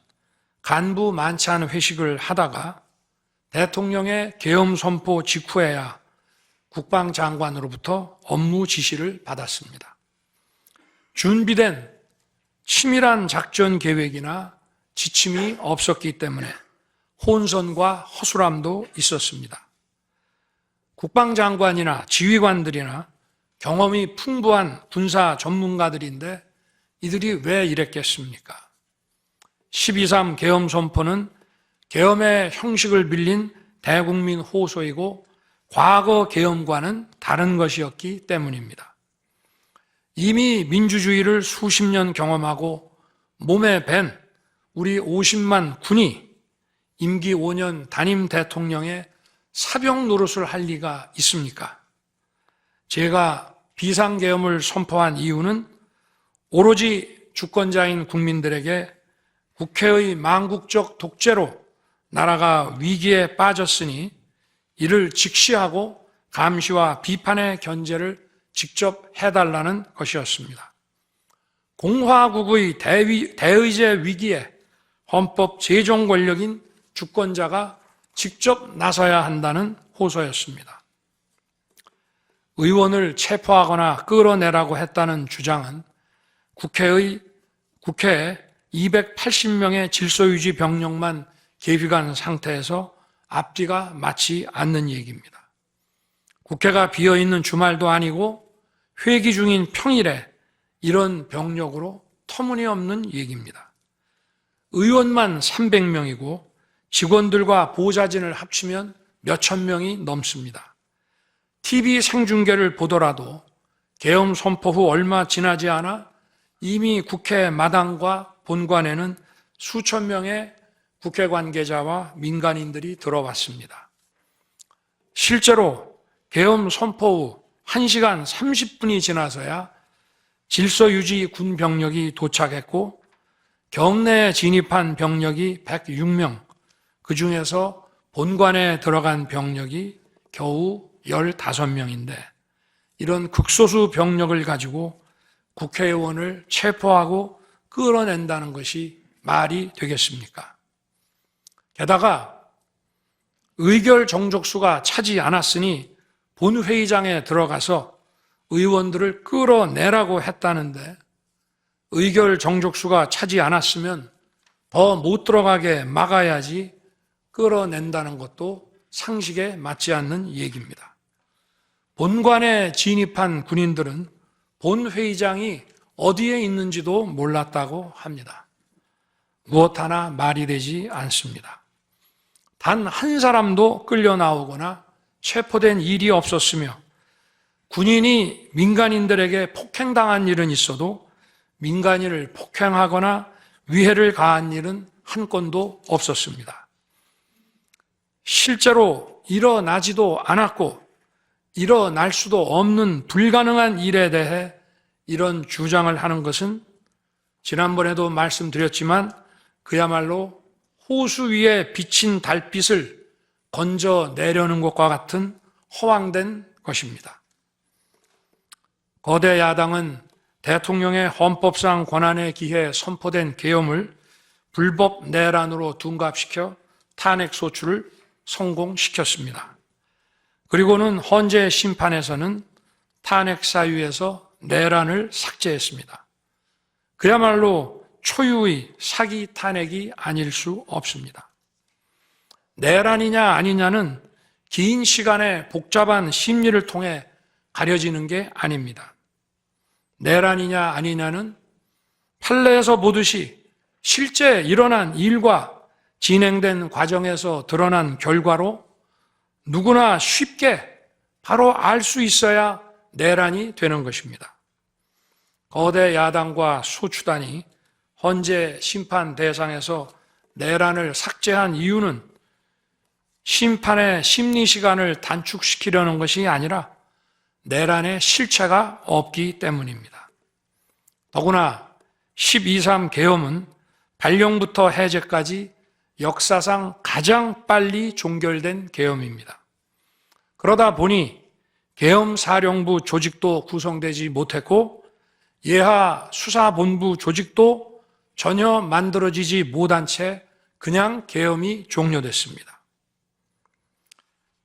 간부 만찬 회식을 하다가 대통령의 계엄 선포 직후에야 국방장관으로부터 업무 지시를 받았습니다. 준비된 치밀한 작전 계획이나 지침이 없었기 때문에 혼선과 허술함도 있었습니다. 국방장관이나 지휘관들이나 경험이 풍부한 군사 전문가들인데 이들이 왜 이랬겠습니까? 12.3 계엄 선포는 계엄의 형식을 빌린 대국민 호소이고 과거 계엄과는 다른 것이었기 때문입니다. 이미 민주주의를 수십 년 경험하고 몸에 밴 우리 50만 군이 임기 5년 단임 대통령의 사병 노릇을 할 리가 있습니까? 제가 비상계엄을 선포한 이유는 오로지 주권자인 국민들에게 국회의 망국적 독재로 나라가 위기에 빠졌으니 이를 직시하고 감시와 비판의 견제를 직접 해달라는 것이었습니다. 공화국의 대의제 위기에 헌법 제정 권력인 주권자가 직접 나서야 한다는 호소였습니다. 의원을 체포하거나 끌어내라고 했다는 주장은 국회에 280명의 질서유지 병력만 계비간 상태에서 앞뒤가 맞지 않는 얘기입니다. 국회가 비어있는 주말도 아니고 회기 중인 평일에 이런 병력으로 터무니없는 얘기입니다. 의원만 300명이고 직원들과 보좌진을 합치면 몇천 명이 넘습니다. TV 생중계를 보더라도 계엄 선포 후 얼마 지나지 않아 이미 국회 마당과 본관에는 수천 명의 국회 관계자와 민간인들이 들어왔습니다. 실제로 계엄 선포 후 1시간 30분이 지나서야 질서유지 군 병력이 도착했고 경내에 진입한 병력이 106명, 그 중에서 본관에 들어간 병력이 겨우 15명인데 이런 극소수 병력을 가지고 국회의원을 체포하고 끌어낸다는 것이 말이 되겠습니까? 게다가 의결 정족수가 차지 않았으니 본회의장에 들어가서 의원들을 끌어내라고 했다는데 의결 정족수가 차지 않았으면 더 못 들어가게 막아야지 끌어낸다는 것도 상식에 맞지 않는 얘기입니다. 본관에 진입한 군인들은 본회의장이 어디에 있는지도 몰랐다고 합니다. 무엇 하나 말이 되지 않습니다. 단 한 사람도 끌려 나오거나 체포된 일이 없었으며 군인이 민간인들에게 폭행당한 일은 있어도 민간인을 폭행하거나 위해를 가한 일은 한 건도 없었습니다. 실제로 일어나지도 않았고 일어날 수도 없는 불가능한 일에 대해 이런 주장을 하는 것은 지난번에도 말씀드렸지만 그야말로 호수 위에 비친 달빛을 건져내려는 것과 같은 허황된 것입니다. 거대 야당은 대통령의 헌법상 권한에 기해 선포된 계엄을 불법 내란으로 둔갑시켜 탄핵 소추를 성공시켰습니다. 그리고는 헌재 심판에서는 탄핵 사유에서 내란을 삭제했습니다. 그야말로 초유의 사기 탄핵이 아닐 수 없습니다. 내란이냐 아니냐는 긴 시간의 복잡한 심리를 통해 가려지는 게 아닙니다. 내란이냐 아니냐는 판례에서 보듯이 실제 일어난 일과 진행된 과정에서 드러난 결과로 누구나 쉽게 바로 알 수 있어야 내란이 되는 것입니다. 거대 야당과 소추단이 헌재 심판 대상에서 내란을 삭제한 이유는 심판의 심리 시간을 단축시키려는 것이 아니라 내란의 실체가 없기 때문입니다. 더구나 12.3 계엄은 발령부터 해제까지 역사상 가장 빨리 종결된 계엄입니다. 그러다 보니 계엄사령부 조직도 구성되지 못했고 예하 수사본부 조직도 전혀 만들어지지 못한 채 그냥 계엄이 종료됐습니다.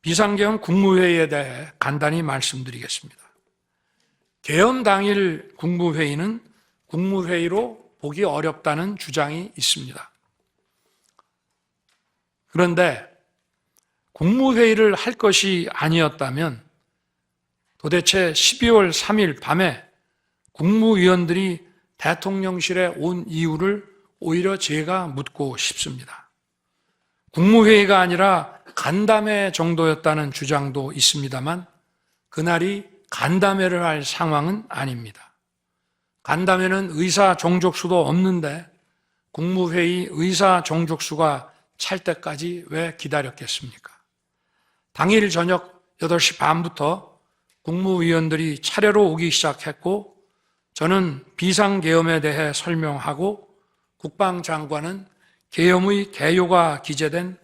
비상계엄 국무회의에 대해 간단히 말씀드리겠습니다. 계엄 당일 국무회의는 국무회의로 보기 어렵다는 주장이 있습니다. 그런데 국무회의를 할 것이 아니었다면 도대체 12월 3일 밤에 국무위원들이 대통령실에 온 이유를 오히려 제가 묻고 싶습니다. 국무회의가 아니라 간담회 정도였다는 주장도 있습니다만 그날이 간담회를 할 상황은 아닙니다. 간담회는 의사 정족수도 없는데 국무회의 의사 정족수가 찰 때까지 왜 기다렸겠습니까? 당일 저녁 8시 반부터 국무위원들이 차례로 오기 시작했고 저는 비상계엄에 대해 설명하고 국방장관은 계엄의 개요가 기재된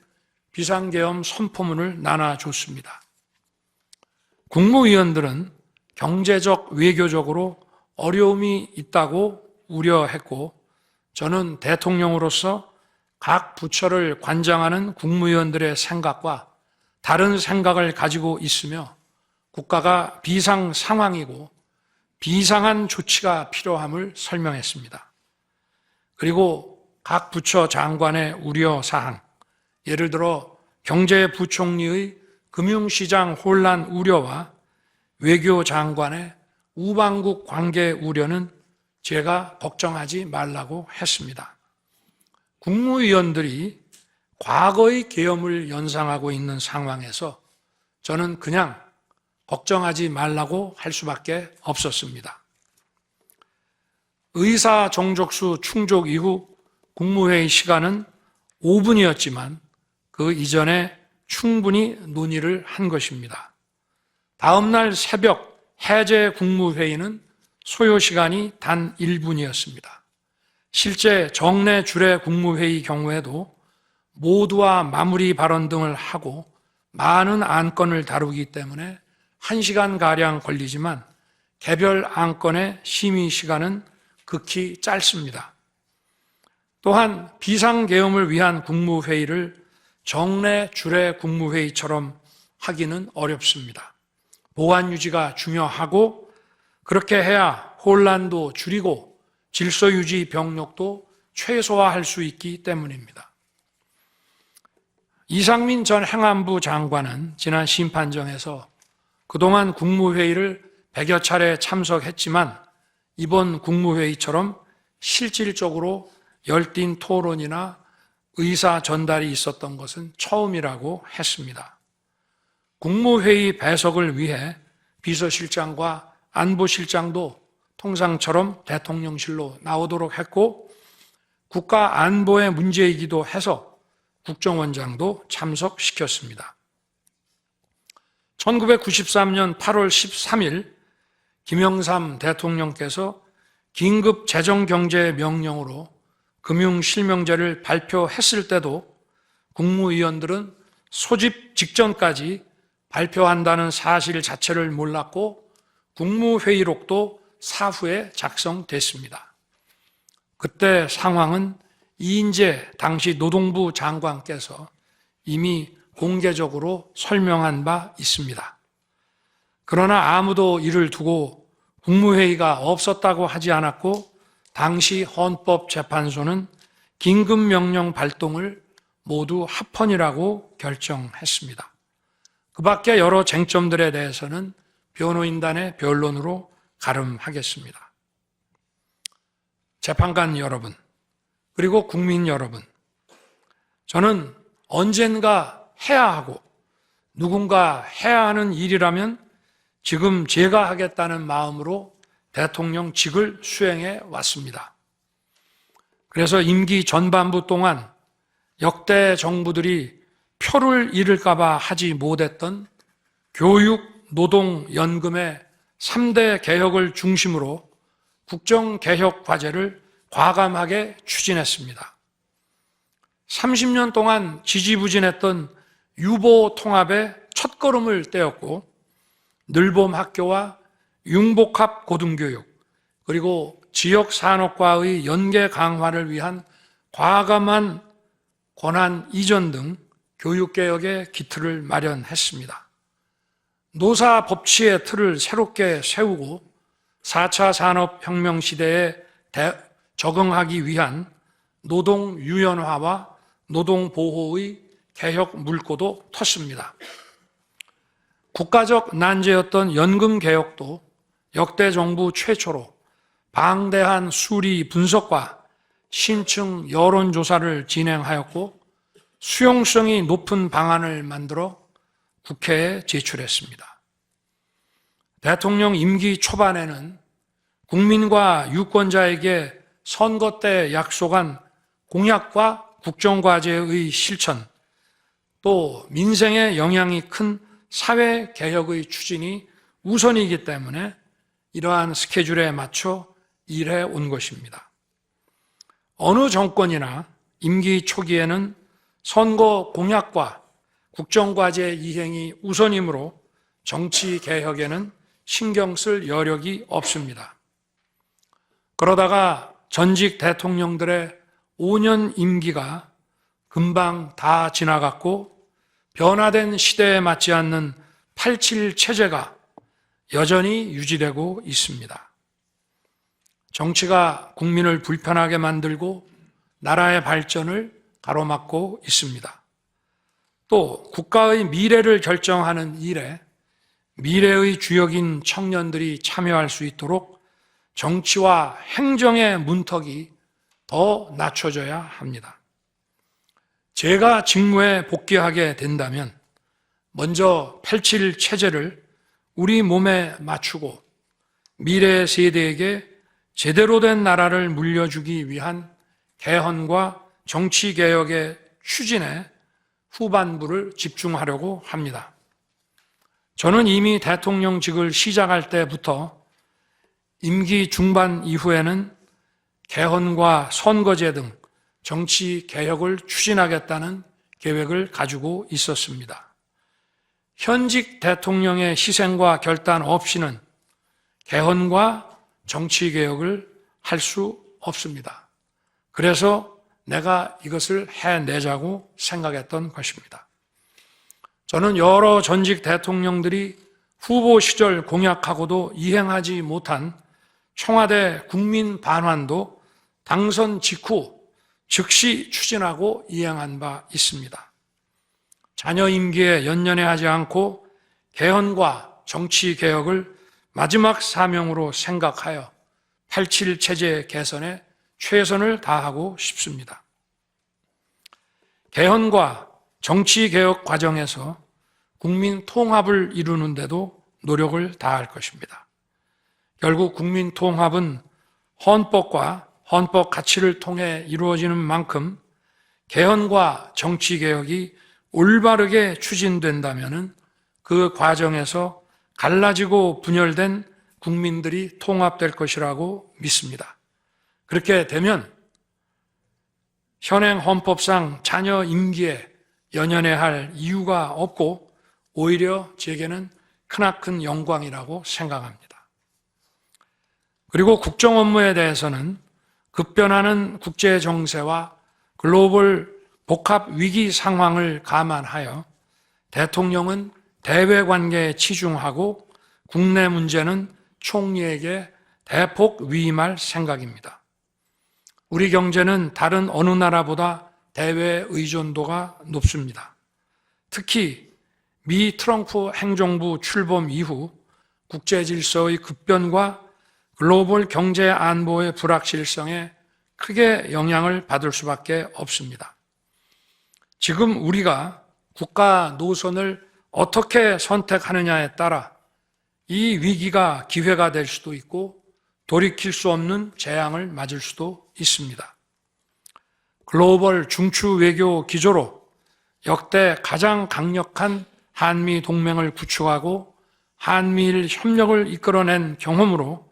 비상계엄 선포문을 나눠줬습니다. 국무위원들은 경제적, 외교적으로 어려움이 있다고 우려했고 저는 대통령으로서 각 부처를 관장하는 국무위원들의 생각과 다른 생각을 가지고 있으며 국가가 비상 상황이고 비상한 조치가 필요함을 설명했습니다. 그리고 각 부처 장관의 우려사항, 예를 들어 경제부총리의 금융시장 혼란 우려와 외교장관의 우방국 관계 우려는 제가 걱정하지 말라고 했습니다. 국무위원들이 과거의 계엄을 연상하고 있는 상황에서 저는 그냥 걱정하지 말라고 할 수밖에 없었습니다. 의사 정족수 충족 이후 국무회의 시간은 5분이었지만 그 이전에 충분히 논의를 한 것입니다. 다음 날 새벽 해제 국무회의는 소요 시간이 단 1분이었습니다. 실제 정례 주례 국무회의 경우에도 모두와 마무리 발언 등을 하고 많은 안건을 다루기 때문에 1시간가량 걸리지만 개별 안건의 심의 시간은 극히 짧습니다. 또한 비상계엄을 위한 국무회의를 정례 주례 국무회의처럼 하기는 어렵습니다. 보안 유지가 중요하고 그렇게 해야 혼란도 줄이고 질서 유지 병력도 최소화할 수 있기 때문입니다. 이상민 전 행안부 장관은 지난 심판정에서 그동안 국무회의를 100여 차례 참석했지만 이번 국무회의처럼 실질적으로 열띤 토론이나 의사 전달이 있었던 것은 처음이라고 했습니다. 국무회의 배석을 위해 비서실장과 안보실장도 통상처럼 대통령실로 나오도록 했고 국가 안보의 문제이기도 해서 국정원장도 참석시켰습니다. 1993년 8월 13일 김영삼 대통령께서 긴급 재정경제 명령으로 금융실명제를 발표했을 때도 국무위원들은 소집 직전까지 발표한다는 사실 자체를 몰랐고 국무회의록도 사후에 작성됐습니다. 그때 상황은 이인재 당시 노동부 장관께서 이미 공개적으로 설명한 바 있습니다. 그러나 아무도 이를 두고 국무회의가 없었다고 하지 않았고 당시 헌법재판소는 긴급명령 발동을 모두 합헌이라고 결정했습니다. 그 밖에 여러 쟁점들에 대해서는 변호인단의 변론으로 가름하겠습니다. 재판관 여러분, 그리고 국민 여러분, 저는 언젠가 해야 하고 누군가 해야 하는 일이라면 지금 제가 하겠다는 마음으로 대통령직을 수행해 왔습니다. 그래서 임기 전반부 동안 역대 정부들이 표를 잃을까 봐 하지 못했던 교육, 노동, 연금의 3대 개혁을 중심으로 국정개혁 과제를 과감하게 추진했습니다. 30년 동안 지지부진했던 유보 통합의 첫걸음을 떼었고 늘봄 학교와 융복합 고등교육, 그리고 지역 산업과의 연계 강화를 위한 과감한 권한 이전 등 교육개혁의 기틀을 마련했습니다. 노사 법치의 틀을 새롭게 세우고 4차 산업혁명 시대에 적응하기 위한 노동 유연화와 노동 보호의 개혁 물꼬도 텄습니다. 국가적 난제였던 연금 개혁도 역대 정부 최초로 방대한 수리 분석과 심층 여론조사를 진행하였고 수용성이 높은 방안을 만들어 국회에 제출했습니다. 대통령 임기 초반에는 국민과 유권자에게 선거 때 약속한 공약과 국정과제의 실천, 또 민생에 영향이 큰 사회개혁의 추진이 우선이기 때문에 이러한 스케줄에 맞춰 일해 온 것입니다. 어느 정권이나 임기 초기에는 선거 공약과 국정과제 이행이 우선이므로 정치개혁에는 신경 쓸 여력이 없습니다. 그러다가 전직 대통령들의 5년 임기가 금방 다 지나갔고 변화된 시대에 맞지 않는 87 체제가 여전히 유지되고 있습니다. 정치가 국민을 불편하게 만들고 나라의 발전을 가로막고 있습니다. 또 국가의 미래를 결정하는 일에 미래의 주역인 청년들이 참여할 수 있도록 정치와 행정의 문턱이 더 낮춰져야 합니다. 제가 직무에 복귀하게 된다면 먼저 87 체제를 우리 몸에 맞추고 미래 세대에게 제대로 된 나라를 물려주기 위한 개헌과 정치개혁의 추진에 후반부를 집중하려고 합니다. 저는 이미 대통령직을 시작할 때부터 임기 중반 이후에는 개헌과 선거제 등 정치 개혁을 추진하겠다는 계획을 가지고 있었습니다. 현직 대통령의 희생과 결단 없이는 개헌과 정치 개혁을 할 수 없습니다. 그래서 내가 이것을 해내자고 생각했던 것입니다. 저는 여러 전직 대통령들이 후보 시절 공약하고도 이행하지 못한 청와대 국민 반환도 당선 직후 즉시 추진하고 이행한 바 있습니다. 자녀 임기에 연연해하지 않고 개헌과 정치 개혁을 마지막 사명으로 생각하여 87 체제 개선에 최선을 다하고 싶습니다. 개헌과 정치 개혁 과정에서 국민 통합을 이루는 데도 노력을 다할 것입니다. 결국 국민 통합은 헌법과 헌법 가치를 통해 이루어지는 만큼 개헌과 정치 개혁이 올바르게 추진된다면 그 과정에서 갈라지고 분열된 국민들이 통합될 것이라고 믿습니다. 그렇게 되면 현행 헌법상 자녀 임기에 연연해야 할 이유가 없고 오히려 제게는 크나큰 영광이라고 생각합니다. 그리고 국정 업무에 대해서는 급변하는 국제 정세와 글로벌 복합 위기 상황을 감안하여 대통령은 대외 관계에 치중하고 국내 문제는 총리에게 대폭 위임할 생각입니다. 우리 경제는 다른 어느 나라보다 대외 의존도가 높습니다. 특히 미 트럼프 행정부 출범 이후 국제 질서의 급변과 글로벌 경제 안보의 불확실성에 크게 영향을 받을 수밖에 없습니다. 지금 우리가 국가 노선을 어떻게 선택하느냐에 따라 이 위기가 기회가 될 수도 있고 돌이킬 수 없는 재앙을 맞을 수도 있습니다. 글로벌 중추 외교 기조로 역대 가장 강력한 한미 동맹을 구축하고 한미일 협력을 이끌어낸 경험으로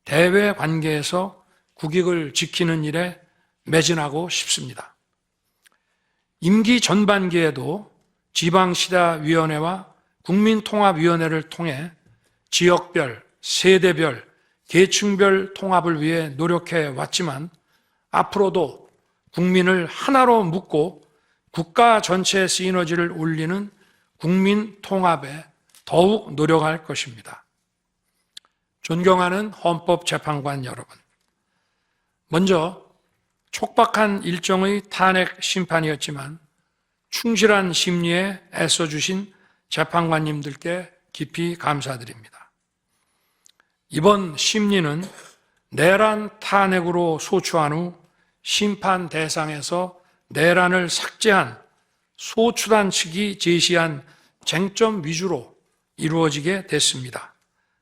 대외 관계에서 국익을 지키는 일에 매진하고 싶습니다. 임기 전반기에도 지방시다위원회와 국민통합위원회를 통해 지역별, 세대별, 계층별 통합을 위해 노력해 왔지만 앞으로도 국민을 하나로 묶고 국가 전체의 시너지를 올리는 국민 통합에 더욱 노력할 것입니다. 존경하는 헌법재판관 여러분, 먼저 촉박한 일정의 탄핵 심판이었지만 충실한 심리에 애써주신 재판관님들께 깊이 감사드립니다. 이번 심리는 내란 탄핵으로 소추한 후 심판 대상에서 내란을 삭제한 소추단 측이 제시한 쟁점 위주로 이루어지게 됐습니다.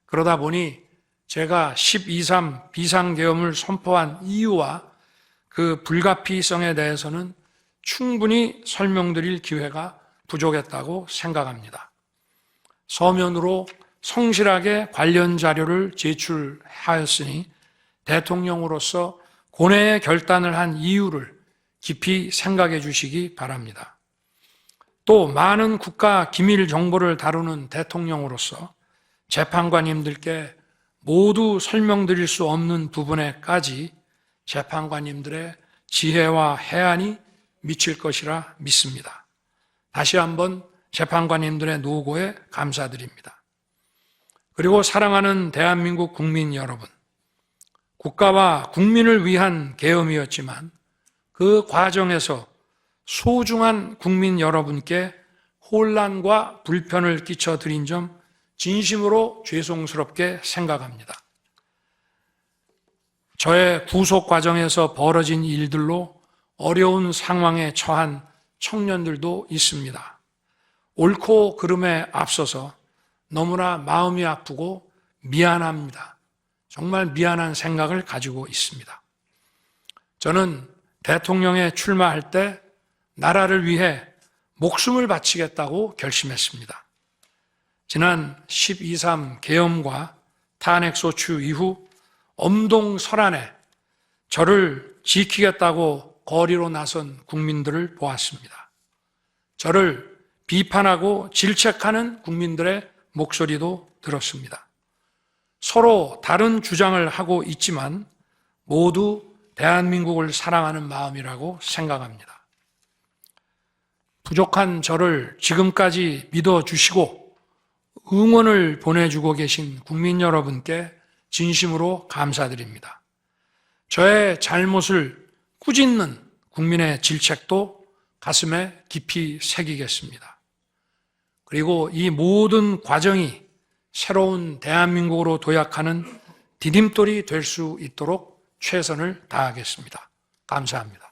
그러다 보니 제가 12.3 비상계엄을 선포한 이유와 그 불가피성에 대해서는 충분히 설명드릴 기회가 부족했다고 생각합니다. 서면으로 성실하게 관련 자료를 제출하였으니 대통령으로서 고뇌의 결단을 한 이유를 깊이 생각해 주시기 바랍니다. 또 많은 국가 기밀 정보를 다루는 대통령으로서 재판관님들께 모두 설명드릴 수 없는 부분에까지 재판관님들의 지혜와 해안이 미칠 것이라 믿습니다. 다시 한번 재판관님들의 노고에 감사드립니다. 그리고 사랑하는 대한민국 국민 여러분, 국가와 국민을 위한 계엄이었지만 그 과정에서 소중한 국민 여러분께 혼란과 불편을 끼쳐드린 점 진심으로 죄송스럽게 생각합니다. 저의 구속 과정에서 벌어진 일들로 어려운 상황에 처한 청년들도 있습니다. 옳고 그름에 앞서서 너무나 마음이 아프고 미안합니다. 정말 미안한 생각을 가지고 있습니다. 저는 대통령에 출마할 때 나라를 위해 목숨을 바치겠다고 결심했습니다. 지난 12.3 계엄과 탄핵소추 이후 엄동설안에 저를 지키겠다고 거리로 나선 국민들을 보았습니다. 저를 비판하고 질책하는 국민들의 목소리도 들었습니다. 서로 다른 주장을 하고 있지만 모두 대한민국을 사랑하는 마음이라고 생각합니다. 부족한 저를 지금까지 믿어주시고 응원을 보내주고 계신 국민 여러분께 진심으로 감사드립니다. 저의 잘못을 꾸짖는 국민의 질책도 가슴에 깊이 새기겠습니다. 그리고 이 모든 과정이 새로운 대한민국으로 도약하는 디딤돌이 될 수 있도록 최선을 다하겠습니다. 감사합니다.